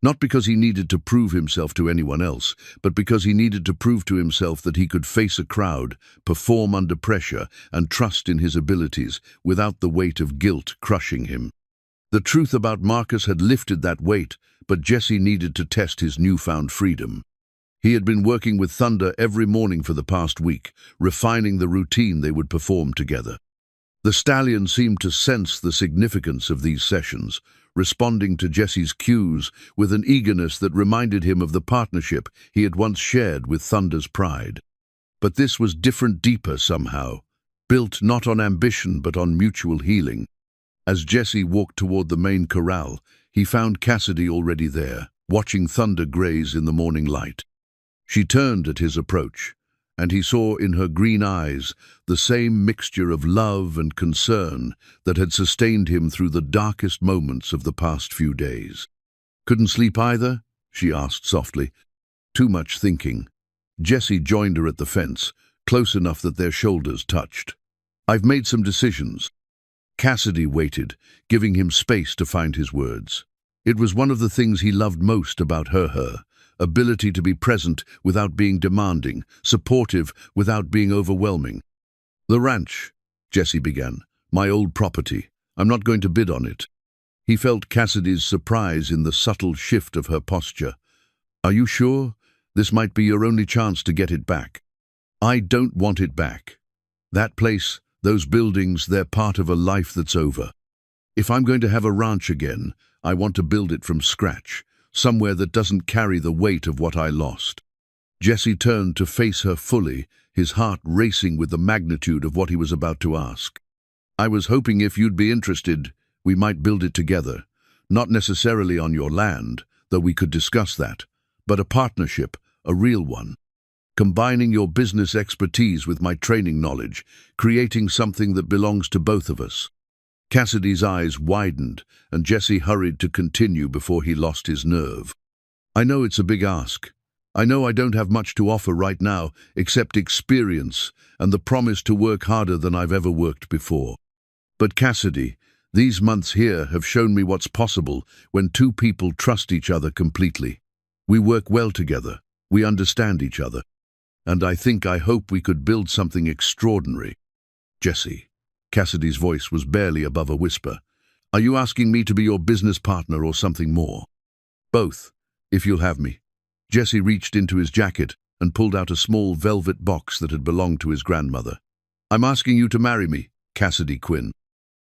Not because he needed to prove himself to anyone else, but because he needed to prove to himself that he could face a crowd, perform under pressure, and trust in his abilities without the weight of guilt crushing him. The truth about Marcus had lifted that weight, but Jesse needed to test his newfound freedom. He had been working with Thunder every morning for the past week, refining the routine they would perform together. The Stallion seemed to sense the significance of these sessions, responding to Jesse's cues with an eagerness that reminded him of the partnership he had once shared with Thunder's pride. But this was different, deeper somehow, built not on ambition but on mutual healing. As Jesse walked toward the main corral, he found Cassidy already there, watching Thunder graze in the morning light. She turned at his approach, and he saw in her green eyes the same mixture of love and concern that had sustained him through the darkest moments of the past few days. "Couldn't sleep either?" she asked softly. "Too much thinking." Jesse joined her at the fence, close enough that their shoulders touched. "I've made some decisions." Cassidy waited, giving him space to find his words. It was one of the things he loved most about her ability to be present without being demanding, supportive without being overwhelming. "The ranch," Jesse began, "my old property. I'm not going to bid on it." He felt Cassidy's surprise in the subtle shift of her posture. "Are you sure? This might be your only chance to get it back." "I don't want it back. That place, those buildings, they're part of a life that's over. If I'm going to have a ranch again, I want to build it from scratch, somewhere that doesn't carry the weight of what I lost." Jesse turned to face her fully, his heart racing with the magnitude of what he was about to ask. "I was hoping if you'd be interested, we might build it together. Not necessarily on your land, though we could discuss that, but a partnership, a real one. Combining your business expertise with my training knowledge, creating something that belongs to both of us." Cassidy's eyes widened, and Jesse hurried to continue before he lost his nerve. "I know it's a big ask. I know I don't have much to offer right now except experience and the promise to work harder than I've ever worked before. But Cassidy, these months here have shown me what's possible when two people trust each other completely. We work well together, we understand each other, and I hope we could build something extraordinary." "Jesse," Cassidy's voice was barely above a whisper, "are you asking me to be your business partner or something more?" "Both, if you'll have me." Jesse reached into his jacket and pulled out a small velvet box that had belonged to his grandmother. "I'm asking you to marry me, Cassidy Quinn.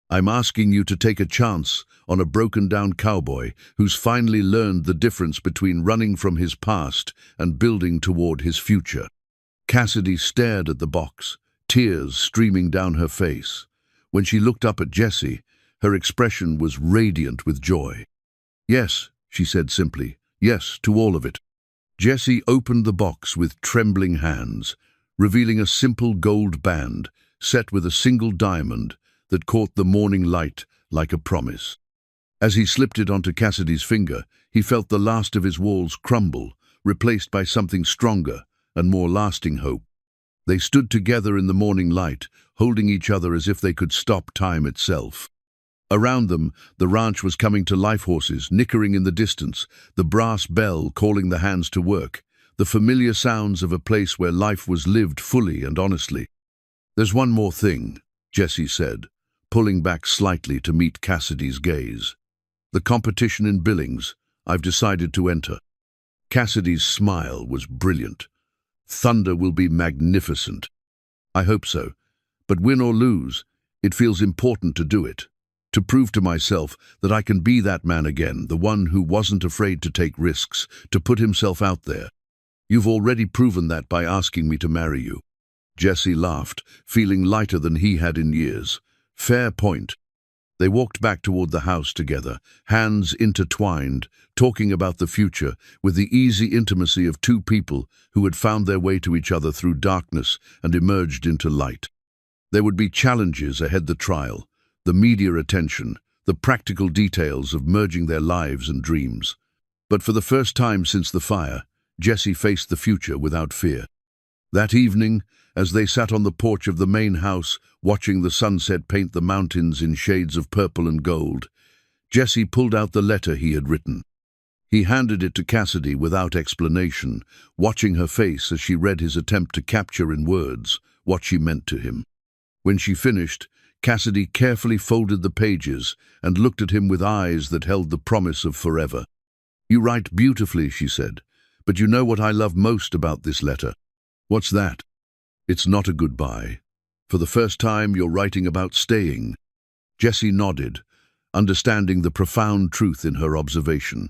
I'm asking you to take a chance on a broken-down cowboy who's finally learned the difference between running from his past and building toward his future." Cassidy stared at the box, tears streaming down her face. When she looked up at Jesse, her expression was radiant with joy. "Yes," she said simply, "yes to all of it." Jesse opened the box with trembling hands, revealing a simple gold band set with a single diamond that caught the morning light like a promise. As he slipped it onto Cassidy's finger, he felt the last of his walls crumble, replaced by something stronger and more lasting hope. They stood together in the morning light, holding each other as if they could stop time itself. Around them, the ranch was coming to life, horses nickering in the distance, the brass bell calling the hands to work, the familiar sounds of a place where life was lived fully and honestly. "There's one more thing," Jesse said, pulling back slightly to meet Cassidy's gaze. "The competition in Billings, I've decided to enter." Cassidy's smile was brilliant. "Thunder will be magnificent." "I hope so, but win or lose, it feels important to do it. To prove to myself that I can be that man again, the one who wasn't afraid to take risks, to put himself out there. You've already proven that by asking me to marry you." Jesse laughed, feeling lighter than he had in years. "Fair point." They walked back toward the house together, hands intertwined, talking about the future with the easy intimacy of two people who had found their way to each other through darkness and emerged into light. There would be challenges ahead: the trial, the media attention, the practical details of merging their lives and dreams. But for the first time since the fire, Jesse faced the future without fear. That evening, as they sat on the porch of the main house, watching the sunset paint the mountains in shades of purple and gold, Jesse pulled out the letter he had written. He handed it to Cassidy without explanation, watching her face as she read his attempt to capture in words what she meant to him. When she finished, Cassidy carefully folded the pages and looked at him with eyes that held the promise of forever. "You write beautifully," she said, "but you know what I love most about this letter?" "What's that?" "It's not a goodbye. For the first time, you're writing about staying." Jesse nodded, understanding the profound truth in her observation.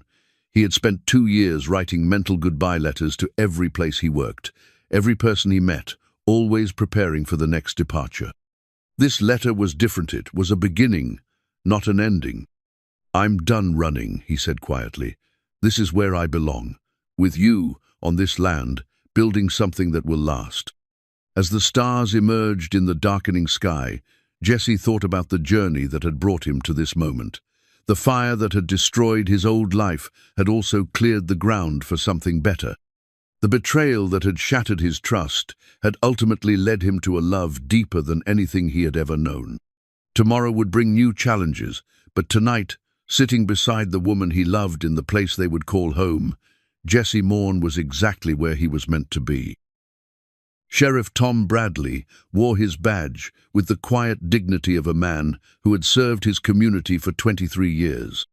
He had spent 2 years writing mental goodbye letters to every place he worked, every person he met, always preparing for the next departure. This letter was different. It was a beginning, not an ending. "I'm done running," he said quietly. "This is where I belong, with you, on this land, building something that will last." As the stars emerged in the darkening sky, Jesse thought about the journey that had brought him to this moment. The fire that had destroyed his old life had also cleared the ground for something better. The betrayal that had shattered his trust had ultimately led him to a love deeper than anything he had ever known. Tomorrow would bring new challenges, but tonight, sitting beside the woman he loved in the place they would call home, Jesse Morn was exactly where he was meant to be. Sheriff Tom Bradley wore his badge with the quiet dignity of a man who had served his community for 23 years.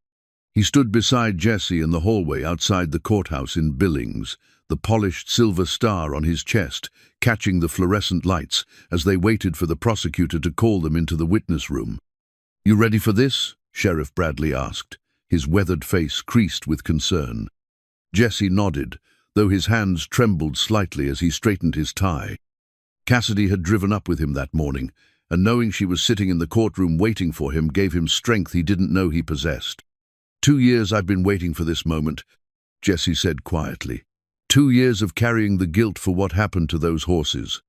He stood beside Jesse in the hallway outside the courthouse in Billings, the polished silver star on his chest, catching the fluorescent lights as they waited for the prosecutor to call them into the witness room. "You ready for this?" Sheriff Bradley asked, his weathered face creased with concern. Jesse nodded, though his hands trembled slightly as he straightened his tie. Cassidy had driven up with him that morning, and knowing she was sitting in the courtroom waiting for him gave him strength he didn't know he possessed. 2 years I've been waiting for this moment, Jesse said quietly. 2 years of carrying the guilt for what happened to those horses.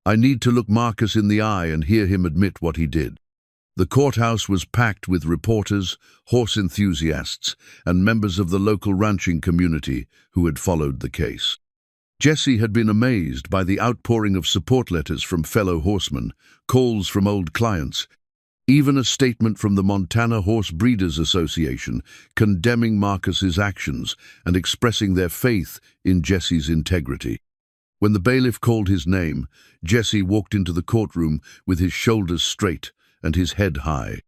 I need to look Marcus in the eye and hear him admit what he did. The courthouse was packed with reporters, horse enthusiasts, and members of the local ranching community who had followed the case. Jesse had been amazed by the outpouring of support letters from fellow horsemen, calls from old clients, even a statement from the Montana Horse Breeders Association condemning Marcus's actions and expressing their faith in Jesse's integrity. When the bailiff called his name, Jesse walked into the courtroom with his shoulders straight and his head high.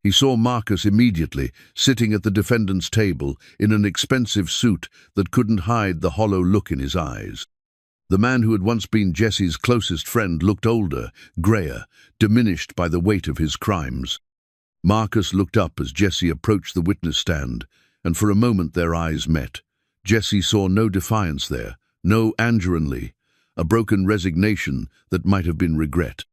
He saw Marcus immediately, sitting at the defendant's table in an expensive suit that couldn't hide the hollow look in his eyes. The man who had once been Jesse's closest friend looked older, grayer, diminished by the weight of his crimes. Marcus looked up as Jesse approached the witness stand, and for a moment their eyes met. Jesse saw no defiance there, no angeringly, a broken resignation that might have been regret.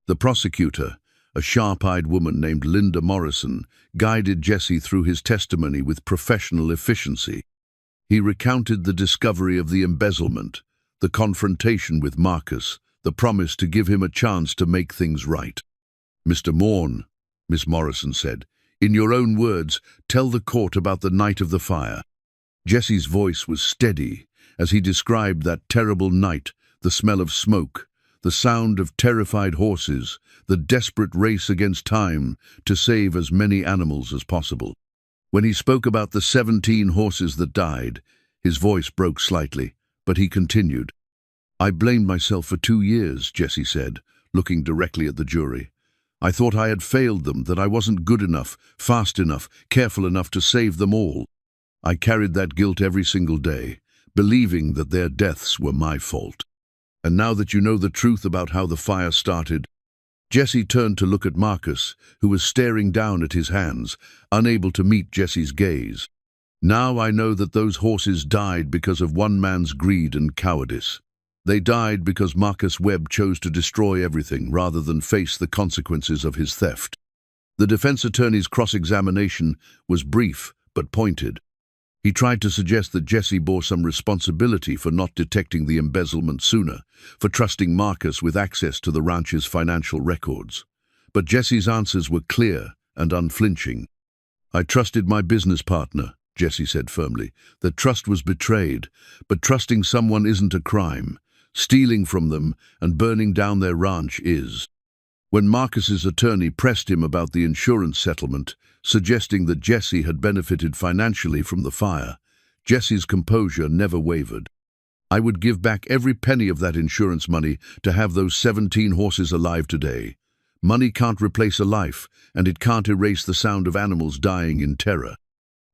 The prosecutor, a sharp-eyed woman named Linda Morrison, guided Jesse through his testimony with professional efficiency. He recounted the discovery of the embezzlement, the confrontation with Marcus, the promise to give him a chance to make things right. "Mr. Morn," Miss Morrison said, "in your own words, tell the court about the night of the fire." Jesse's voice was steady as he described that terrible night, the smell of smoke, the sound of terrified horses, the desperate race against time to save as many animals as possible. When he spoke about the 17 horses that died, his voice broke slightly, but he continued. "I blamed myself for 2 years, Jesse said, looking directly at the jury. I thought I had failed them, that I wasn't good enough, fast enough, careful enough to save them all. I carried that guilt every single day, believing that their deaths were my fault. And now that you know the truth about how the fire started..." Jesse turned to look at Marcus, who was staring down at his hands, unable to meet Jesse's gaze. "Now I know that those horses died because of one man's greed and cowardice. They died because Marcus Webb chose to destroy everything rather than face the consequences of his theft." The defense attorney's cross-examination was brief but pointed. He tried to suggest that Jesse bore some responsibility for not detecting the embezzlement sooner, for trusting Marcus with access to the ranch's financial records. But Jesse's answers were clear and unflinching. "I trusted my business partner," Jesse said firmly. "The trust was betrayed, but trusting someone isn't a crime. Stealing from them and burning down their ranch is." When Marcus's attorney pressed him about the insurance settlement, suggesting that Jesse had benefited financially from the fire, Jesse's composure never wavered. "I would give back every penny of that insurance money to have those 17 horses alive today. Money can't replace a life, and it can't erase the sound of animals dying in terror."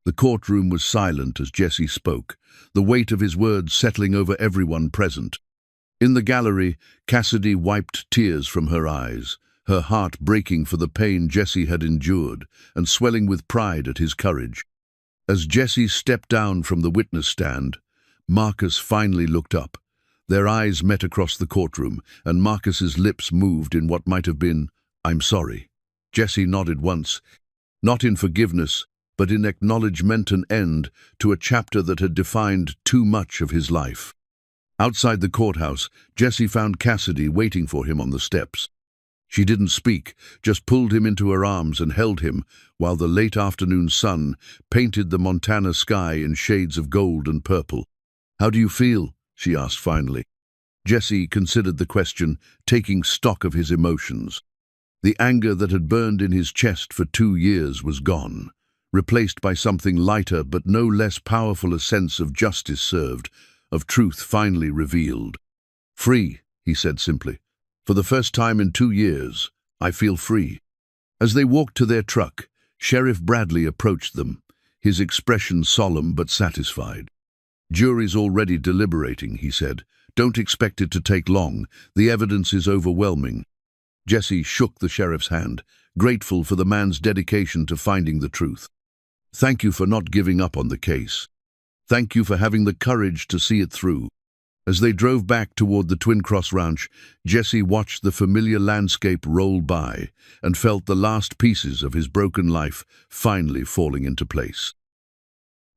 The courtroom was silent as Jesse spoke, the weight of his words settling over everyone present. In the gallery, Cassidy wiped tears from her eyes, her heart breaking for the pain Jesse had endured and swelling with pride at his courage. As Jesse stepped down from the witness stand, Marcus finally looked up. Their eyes met across the courtroom, and Marcus's lips moved in what might have been, "I'm sorry." Jesse nodded once, not in forgiveness, but in acknowledgement and end to a chapter that had defined too much of his life. Outside the courthouse, Jesse found Cassidy waiting for him on the steps. She didn't speak, just pulled him into her arms and held him while the late afternoon sun painted the Montana sky in shades of gold and purple. "How do you feel?" she asked finally. Jesse considered the question, taking stock of his emotions. The anger that had burned in his chest for 2 years was gone, replaced by something lighter but no less powerful, a sense of justice served, of truth finally revealed. "Free," he said simply. "For the first time in 2 years, I feel free." As they walked to their truck, Sheriff Bradley approached them, his expression solemn but satisfied. "Jury's already deliberating," he said. "Don't expect it to take long. The evidence is overwhelming." Jesse shook the sheriff's hand, grateful for the man's dedication to finding the truth. "Thank you for not giving up on the case. Thank you for having the courage to see it through." As they drove back toward the Twin Cross Ranch, Jesse watched the familiar landscape roll by and felt the last pieces of his broken life finally falling into place.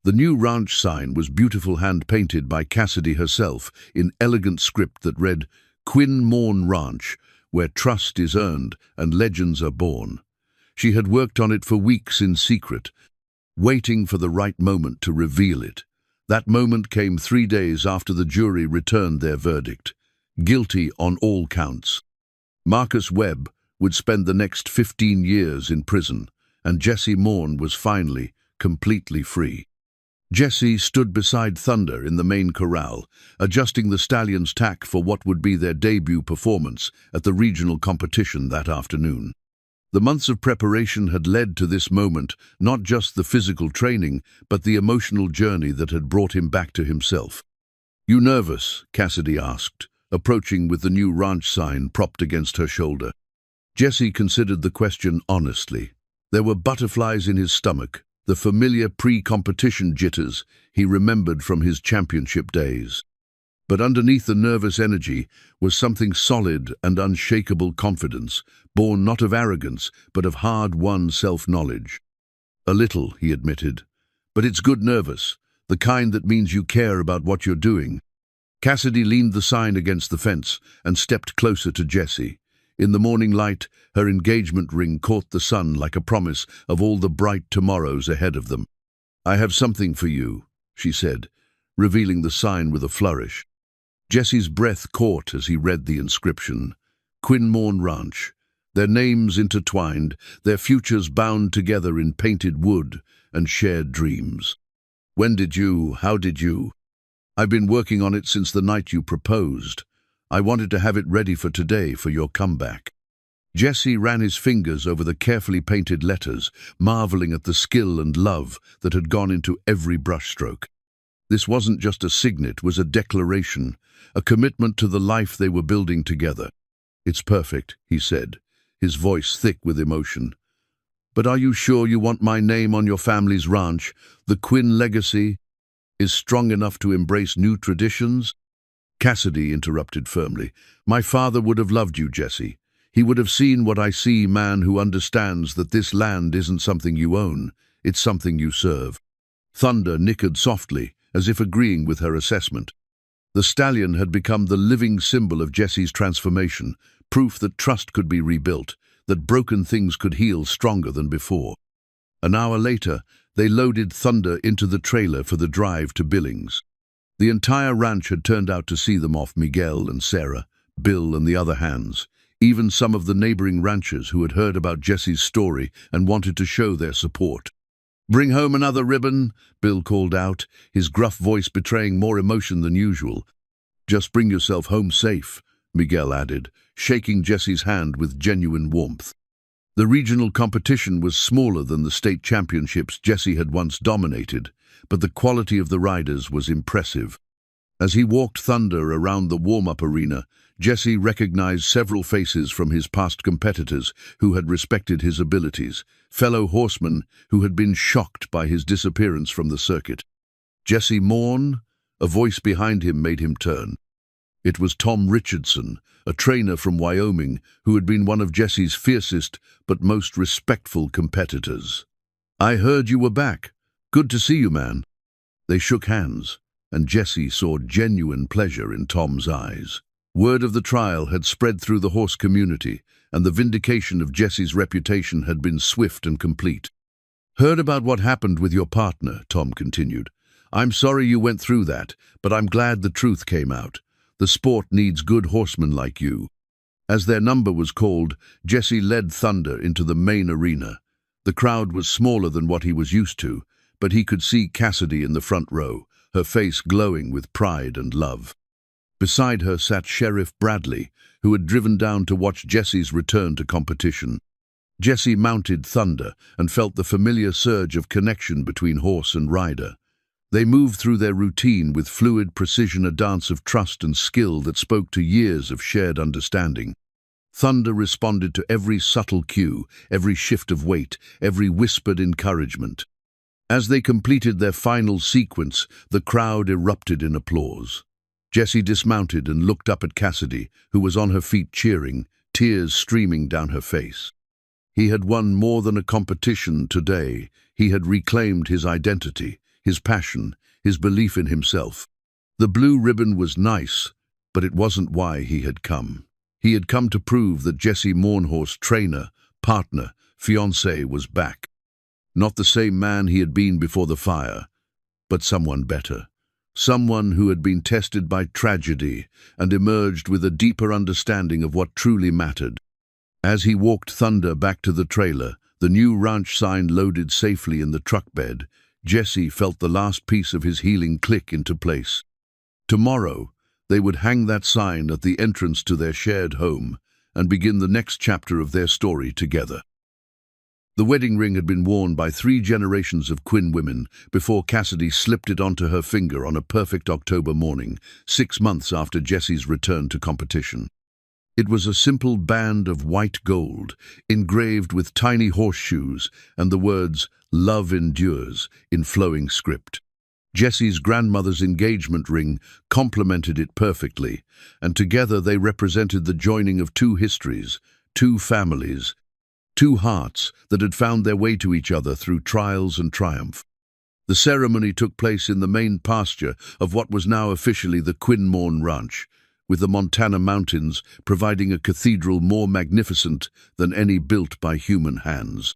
The new ranch sign was beautiful, hand-painted by Cassidy herself in elegant script that read, "Quinn Morn Ranch, where trust is earned and legends are born." She had worked on it for weeks in secret, waiting for the right moment to reveal it. That moment came 3 days after the jury returned their verdict. Guilty on all counts. Marcus Webb would spend the next 15 years in prison, and Jesse Morn was finally completely free. Jesse stood beside Thunder in the main corral, adjusting the Stallion's tack for what would be their debut performance at the regional competition that afternoon. The months of preparation had led to this moment, not just the physical training, but the emotional journey that had brought him back to himself. "You nervous?" Cassidy asked, approaching with the new ranch sign propped against her shoulder. Jesse considered the question honestly. There were butterflies in his stomach, the familiar pre-competition jitters he remembered from his championship days. But underneath the nervous energy was something solid and unshakable confidence, born not of arrogance, but of hard-won self-knowledge. "A little," he admitted, "but it's good nervous, the kind that means you care about what you're doing." Cassidy leaned the sign against the fence and stepped closer to Jesse. In the morning light, her engagement ring caught the sun like a promise of all the bright tomorrows ahead of them. "I have something for you," she said, revealing the sign with a flourish. Jesse's breath caught as he read the inscription. Quinn Morn Ranch. Their names intertwined, their futures bound together in painted wood and shared dreams. How did you? "I've been working on it since the night you proposed. I wanted to have it ready for today, for your comeback." Jesse ran his fingers over the carefully painted letters, marveling at the skill and love that had gone into every brushstroke. This wasn't just a signet, it was a declaration, a commitment to the life they were building together. "It's perfect," he said, his voice thick with emotion. "But are you sure you want my name on your family's ranch? The Quinn legacy is strong enough to embrace new traditions?" Cassidy interrupted firmly. "My father would have loved you, Jesse. He would have seen what I see, man who understands that this land isn't something you own, it's something you serve." Thunder nickered softly, as if agreeing with her assessment. The Stallion had become the living symbol of Jesse's transformation, proof that trust could be rebuilt, that broken things could heal stronger than before. An hour later, they loaded Thunder into the trailer for the drive to Billings. The entire ranch had turned out to see them off, Miguel and Sarah, Bill and the other hands, even some of the neighboring ranchers who had heard about Jesse's story and wanted to show their support. "Bring home another ribbon," Bill called out, his gruff voice betraying more emotion than usual. "Just bring yourself home safe," Miguel added, shaking Jesse's hand with genuine warmth. The regional competition was smaller than the state championships Jesse had once dominated, but the quality of the riders was impressive. As he walked Thunder around the warm-up arena, Jesse recognized several faces from his past competitors who had respected his abilities, fellow horsemen who had been shocked by his disappearance from the circuit. "Jesse Morn?" A voice behind him made him turn. It was Tom Richardson, a trainer from Wyoming who had been one of Jesse's fiercest but most respectful competitors. "I heard you were back. Good to see you, man." They shook hands, and Jesse saw genuine pleasure in Tom's eyes. Word of the trial had spread through the horse community, and the vindication of Jesse's reputation had been swift and complete. "Heard about what happened with your partner," Tom continued. "I'm sorry you went through that, but I'm glad the truth came out. The sport needs good horsemen like you." As their number was called, Jesse led Thunder into the main arena. The crowd was smaller than what he was used to, but he could see Cassidy in the front row, her face glowing with pride and love. Beside her sat Sheriff Bradley, who had driven down to watch Jesse's return to competition. Jesse mounted Thunder and felt the familiar surge of connection between horse and rider. They moved through their routine with fluid precision, a dance of trust and skill that spoke to years of shared understanding. Thunder responded to every subtle cue, every shift of weight, every whispered encouragement. As they completed their final sequence, the crowd erupted in applause. Jesse dismounted and looked up at Cassidy, who was on her feet cheering, tears streaming down her face. He had won more than a competition today. He had reclaimed his identity, his passion, his belief in himself. The blue ribbon was nice, but it wasn't why he had come. He had come to prove that Jesse Mournhorse, trainer, partner, fiancé, was back. Not the same man he had been before the fire, but someone better. Someone who had been tested by tragedy and emerged with a deeper understanding of what truly mattered. As he walked Thunder back to the trailer, the new ranch sign loaded safely in the truck bed, Jesse felt the last piece of his healing click into place. Tomorrow, they would hang that sign at the entrance to their shared home and begin the next chapter of their story together. The wedding ring had been worn by 3 generations of Quinn women before Cassidy slipped it onto her finger on a perfect October morning, 6 months after Jesse's return to competition. It was a simple band of white gold, engraved with tiny horseshoes and the words, "Love endures," in flowing script. Jesse's grandmother's engagement ring complemented it perfectly, and together they represented the joining of 2 histories, 2 families, 2 hearts that had found their way to each other through trials and triumph. The ceremony took place in the main pasture of what was now officially the Quinn Ranch, with the Montana mountains providing a cathedral more magnificent than any built by human hands.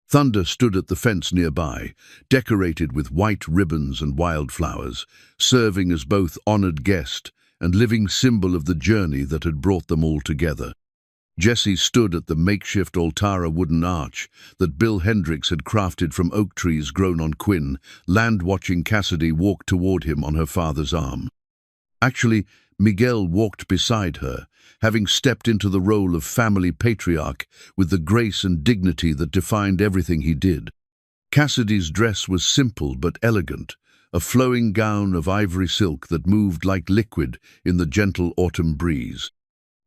Thunder stood at the fence nearby, decorated with white ribbons and wildflowers, serving as both honored guest and living symbol of the journey that had brought them all together. Jesse stood at the makeshift Altara wooden arch that Bill Hendricks had crafted from oak trees grown on Quinn, land watching Cassidy walk toward him on her father's arm. Actually, Miguel walked beside her, having stepped into the role of family patriarch with the grace and dignity that defined everything he did. Cassidy's dress was simple but elegant, a flowing gown of ivory silk that moved like liquid in the gentle autumn breeze.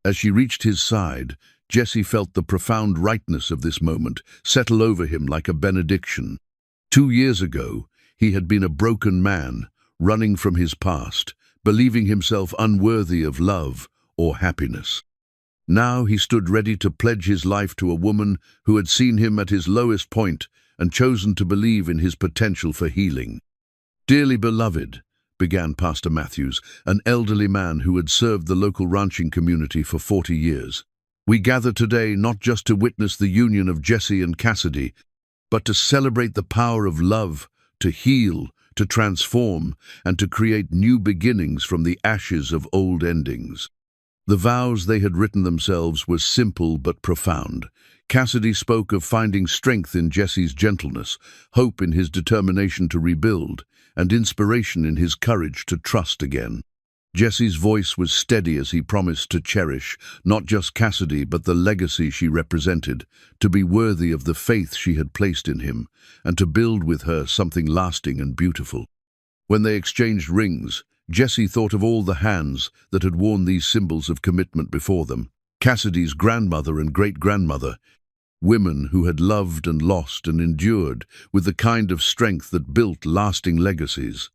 As she reached his side, Jesse felt the profound rightness of this moment settle over him like a benediction. 2 years ago, he had been a broken man, running from his past, believing himself unworthy of love or happiness. Now he stood ready to pledge his life to a woman who had seen him at his lowest point and chosen to believe in his potential for healing. "Dearly beloved," began Pastor Matthews, an elderly man who had served the local ranching community for 40 years. "We gather today not just to witness the union of Jesse and Cassidy, but to celebrate the power of love, to heal, to transform, and to create new beginnings from the ashes of old endings." The vows they had written themselves were simple but profound. Cassidy spoke of finding strength in Jesse's gentleness, hope in his determination to rebuild, and inspiration in his courage to trust again. Jesse's voice was steady as he promised to cherish not just Cassidy but the legacy she represented, to be worthy of the faith she had placed in him, and to build with her something lasting and beautiful. When they exchanged rings, Jesse thought of all the hands that had worn these symbols of commitment before them, Cassidy's grandmother and great-grandmother, women who had loved and lost and endured with the kind of strength that built lasting legacies.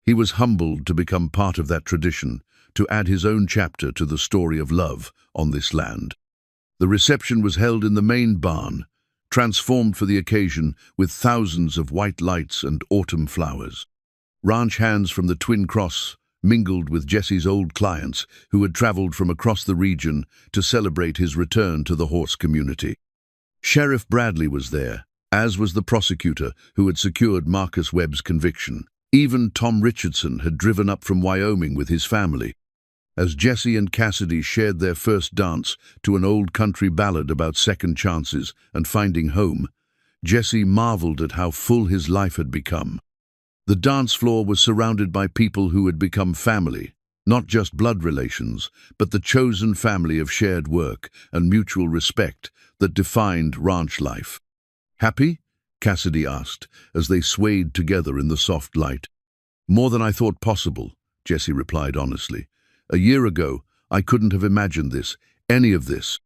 He was humbled to become part of that tradition, to add his own chapter to the story of love on this land. The reception was held in the main barn, transformed for the occasion with thousands of white lights and autumn flowers. Ranch hands from the Twin Cross mingled with Jesse's old clients who had traveled from across the region to celebrate his return to the horse community. Sheriff Bradley was there, as was the prosecutor who had secured Marcus Webb's conviction. Even Tom Richardson had driven up from Wyoming with his family. As Jesse and Cassidy shared their first dance to an old country ballad about second chances and finding home, Jesse marveled at how full his life had become. The dance floor was surrounded by people who had become family, not just blood relations, but the chosen family of shared work and mutual respect that defined ranch life. "Happy?" Cassidy asked, as they swayed together in the soft light. "More than I thought possible," Jesse replied honestly. "A year ago, I couldn't have imagined this, any of this.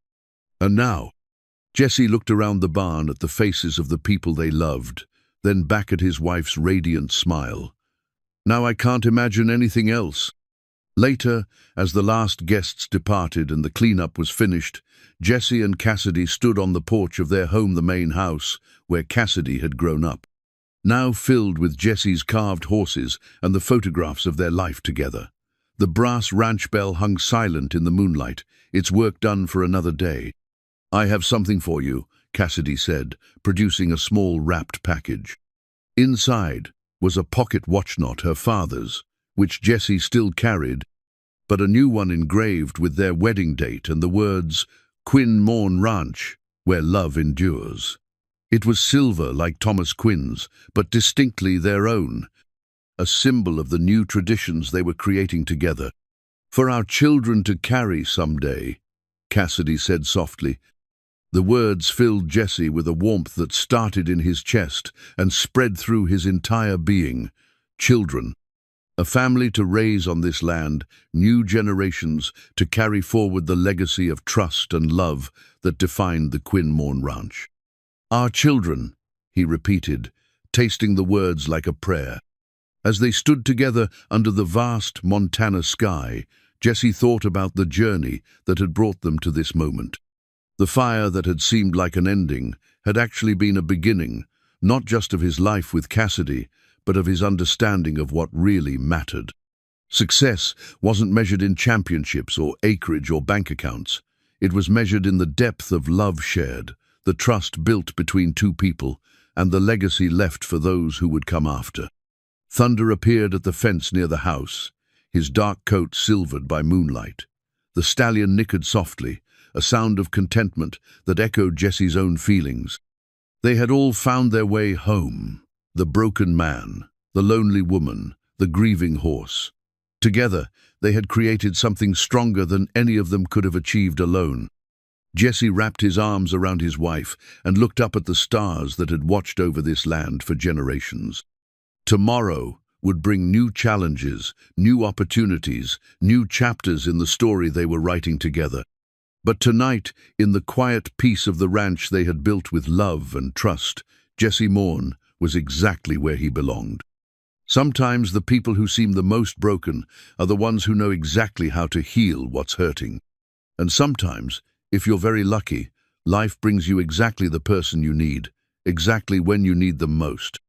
And now?" Jesse looked around the barn at the faces of the people they loved, then back at his wife's radiant smile. "Now I can't imagine anything else." Later, as the last guests departed and the cleanup was finished, Jesse and Cassidy stood on the porch of their home, the main house, where Cassidy had grown up. now filled with Jesse's carved horses and the photographs of their life together. The brass ranch bell hung silent in the moonlight, its work done for another day. "I have something for you," Cassidy said, producing a small wrapped package. Inside was a pocket watchknot, her father's, which Jesse still carried, but a new one engraved with their wedding date and the words, "Quinn Morn Ranch, where love endures." It was silver like Thomas Quinn's, but distinctly their own, a symbol of the new traditions they were creating together. "For our children to carry someday," Cassidy said softly. The words filled Jesse with a warmth that started in his chest and spread through his entire being. Children. A family to raise on this land, new generations to carry forward the legacy of trust and love that defined the Quinn Morn Ranch. "Our children," he repeated, tasting the words like a prayer. As they stood together under the vast Montana sky, Jesse thought about the journey that had brought them to this moment. The fire that had seemed like an ending had actually been a beginning, not just of his life with Cassidy, but of his understanding of what really mattered. Success wasn't measured in championships or acreage or bank accounts. It was measured in the depth of love shared, the trust built between two people, and the legacy left for those who would come after. Thunder appeared at the fence near the house, his dark coat silvered by moonlight. The stallion nickered softly, a sound of contentment that echoed Jesse's own feelings. They had all found their way home. The broken man, the lonely woman, the grieving horse. Together, they had created something stronger than any of them could have achieved alone. Jesse wrapped his arms around his wife and looked up at the stars that had watched over this land for generations. Tomorrow would bring new challenges, new opportunities, new chapters in the story they were writing together. But tonight, in the quiet peace of the ranch they had built with love and trust, Jesse Morn was exactly where he belonged. Sometimes the people who seem the most broken are the ones who know exactly how to heal what's hurting. And sometimes, if you're very lucky, life brings you exactly the person you need, exactly when you need them most.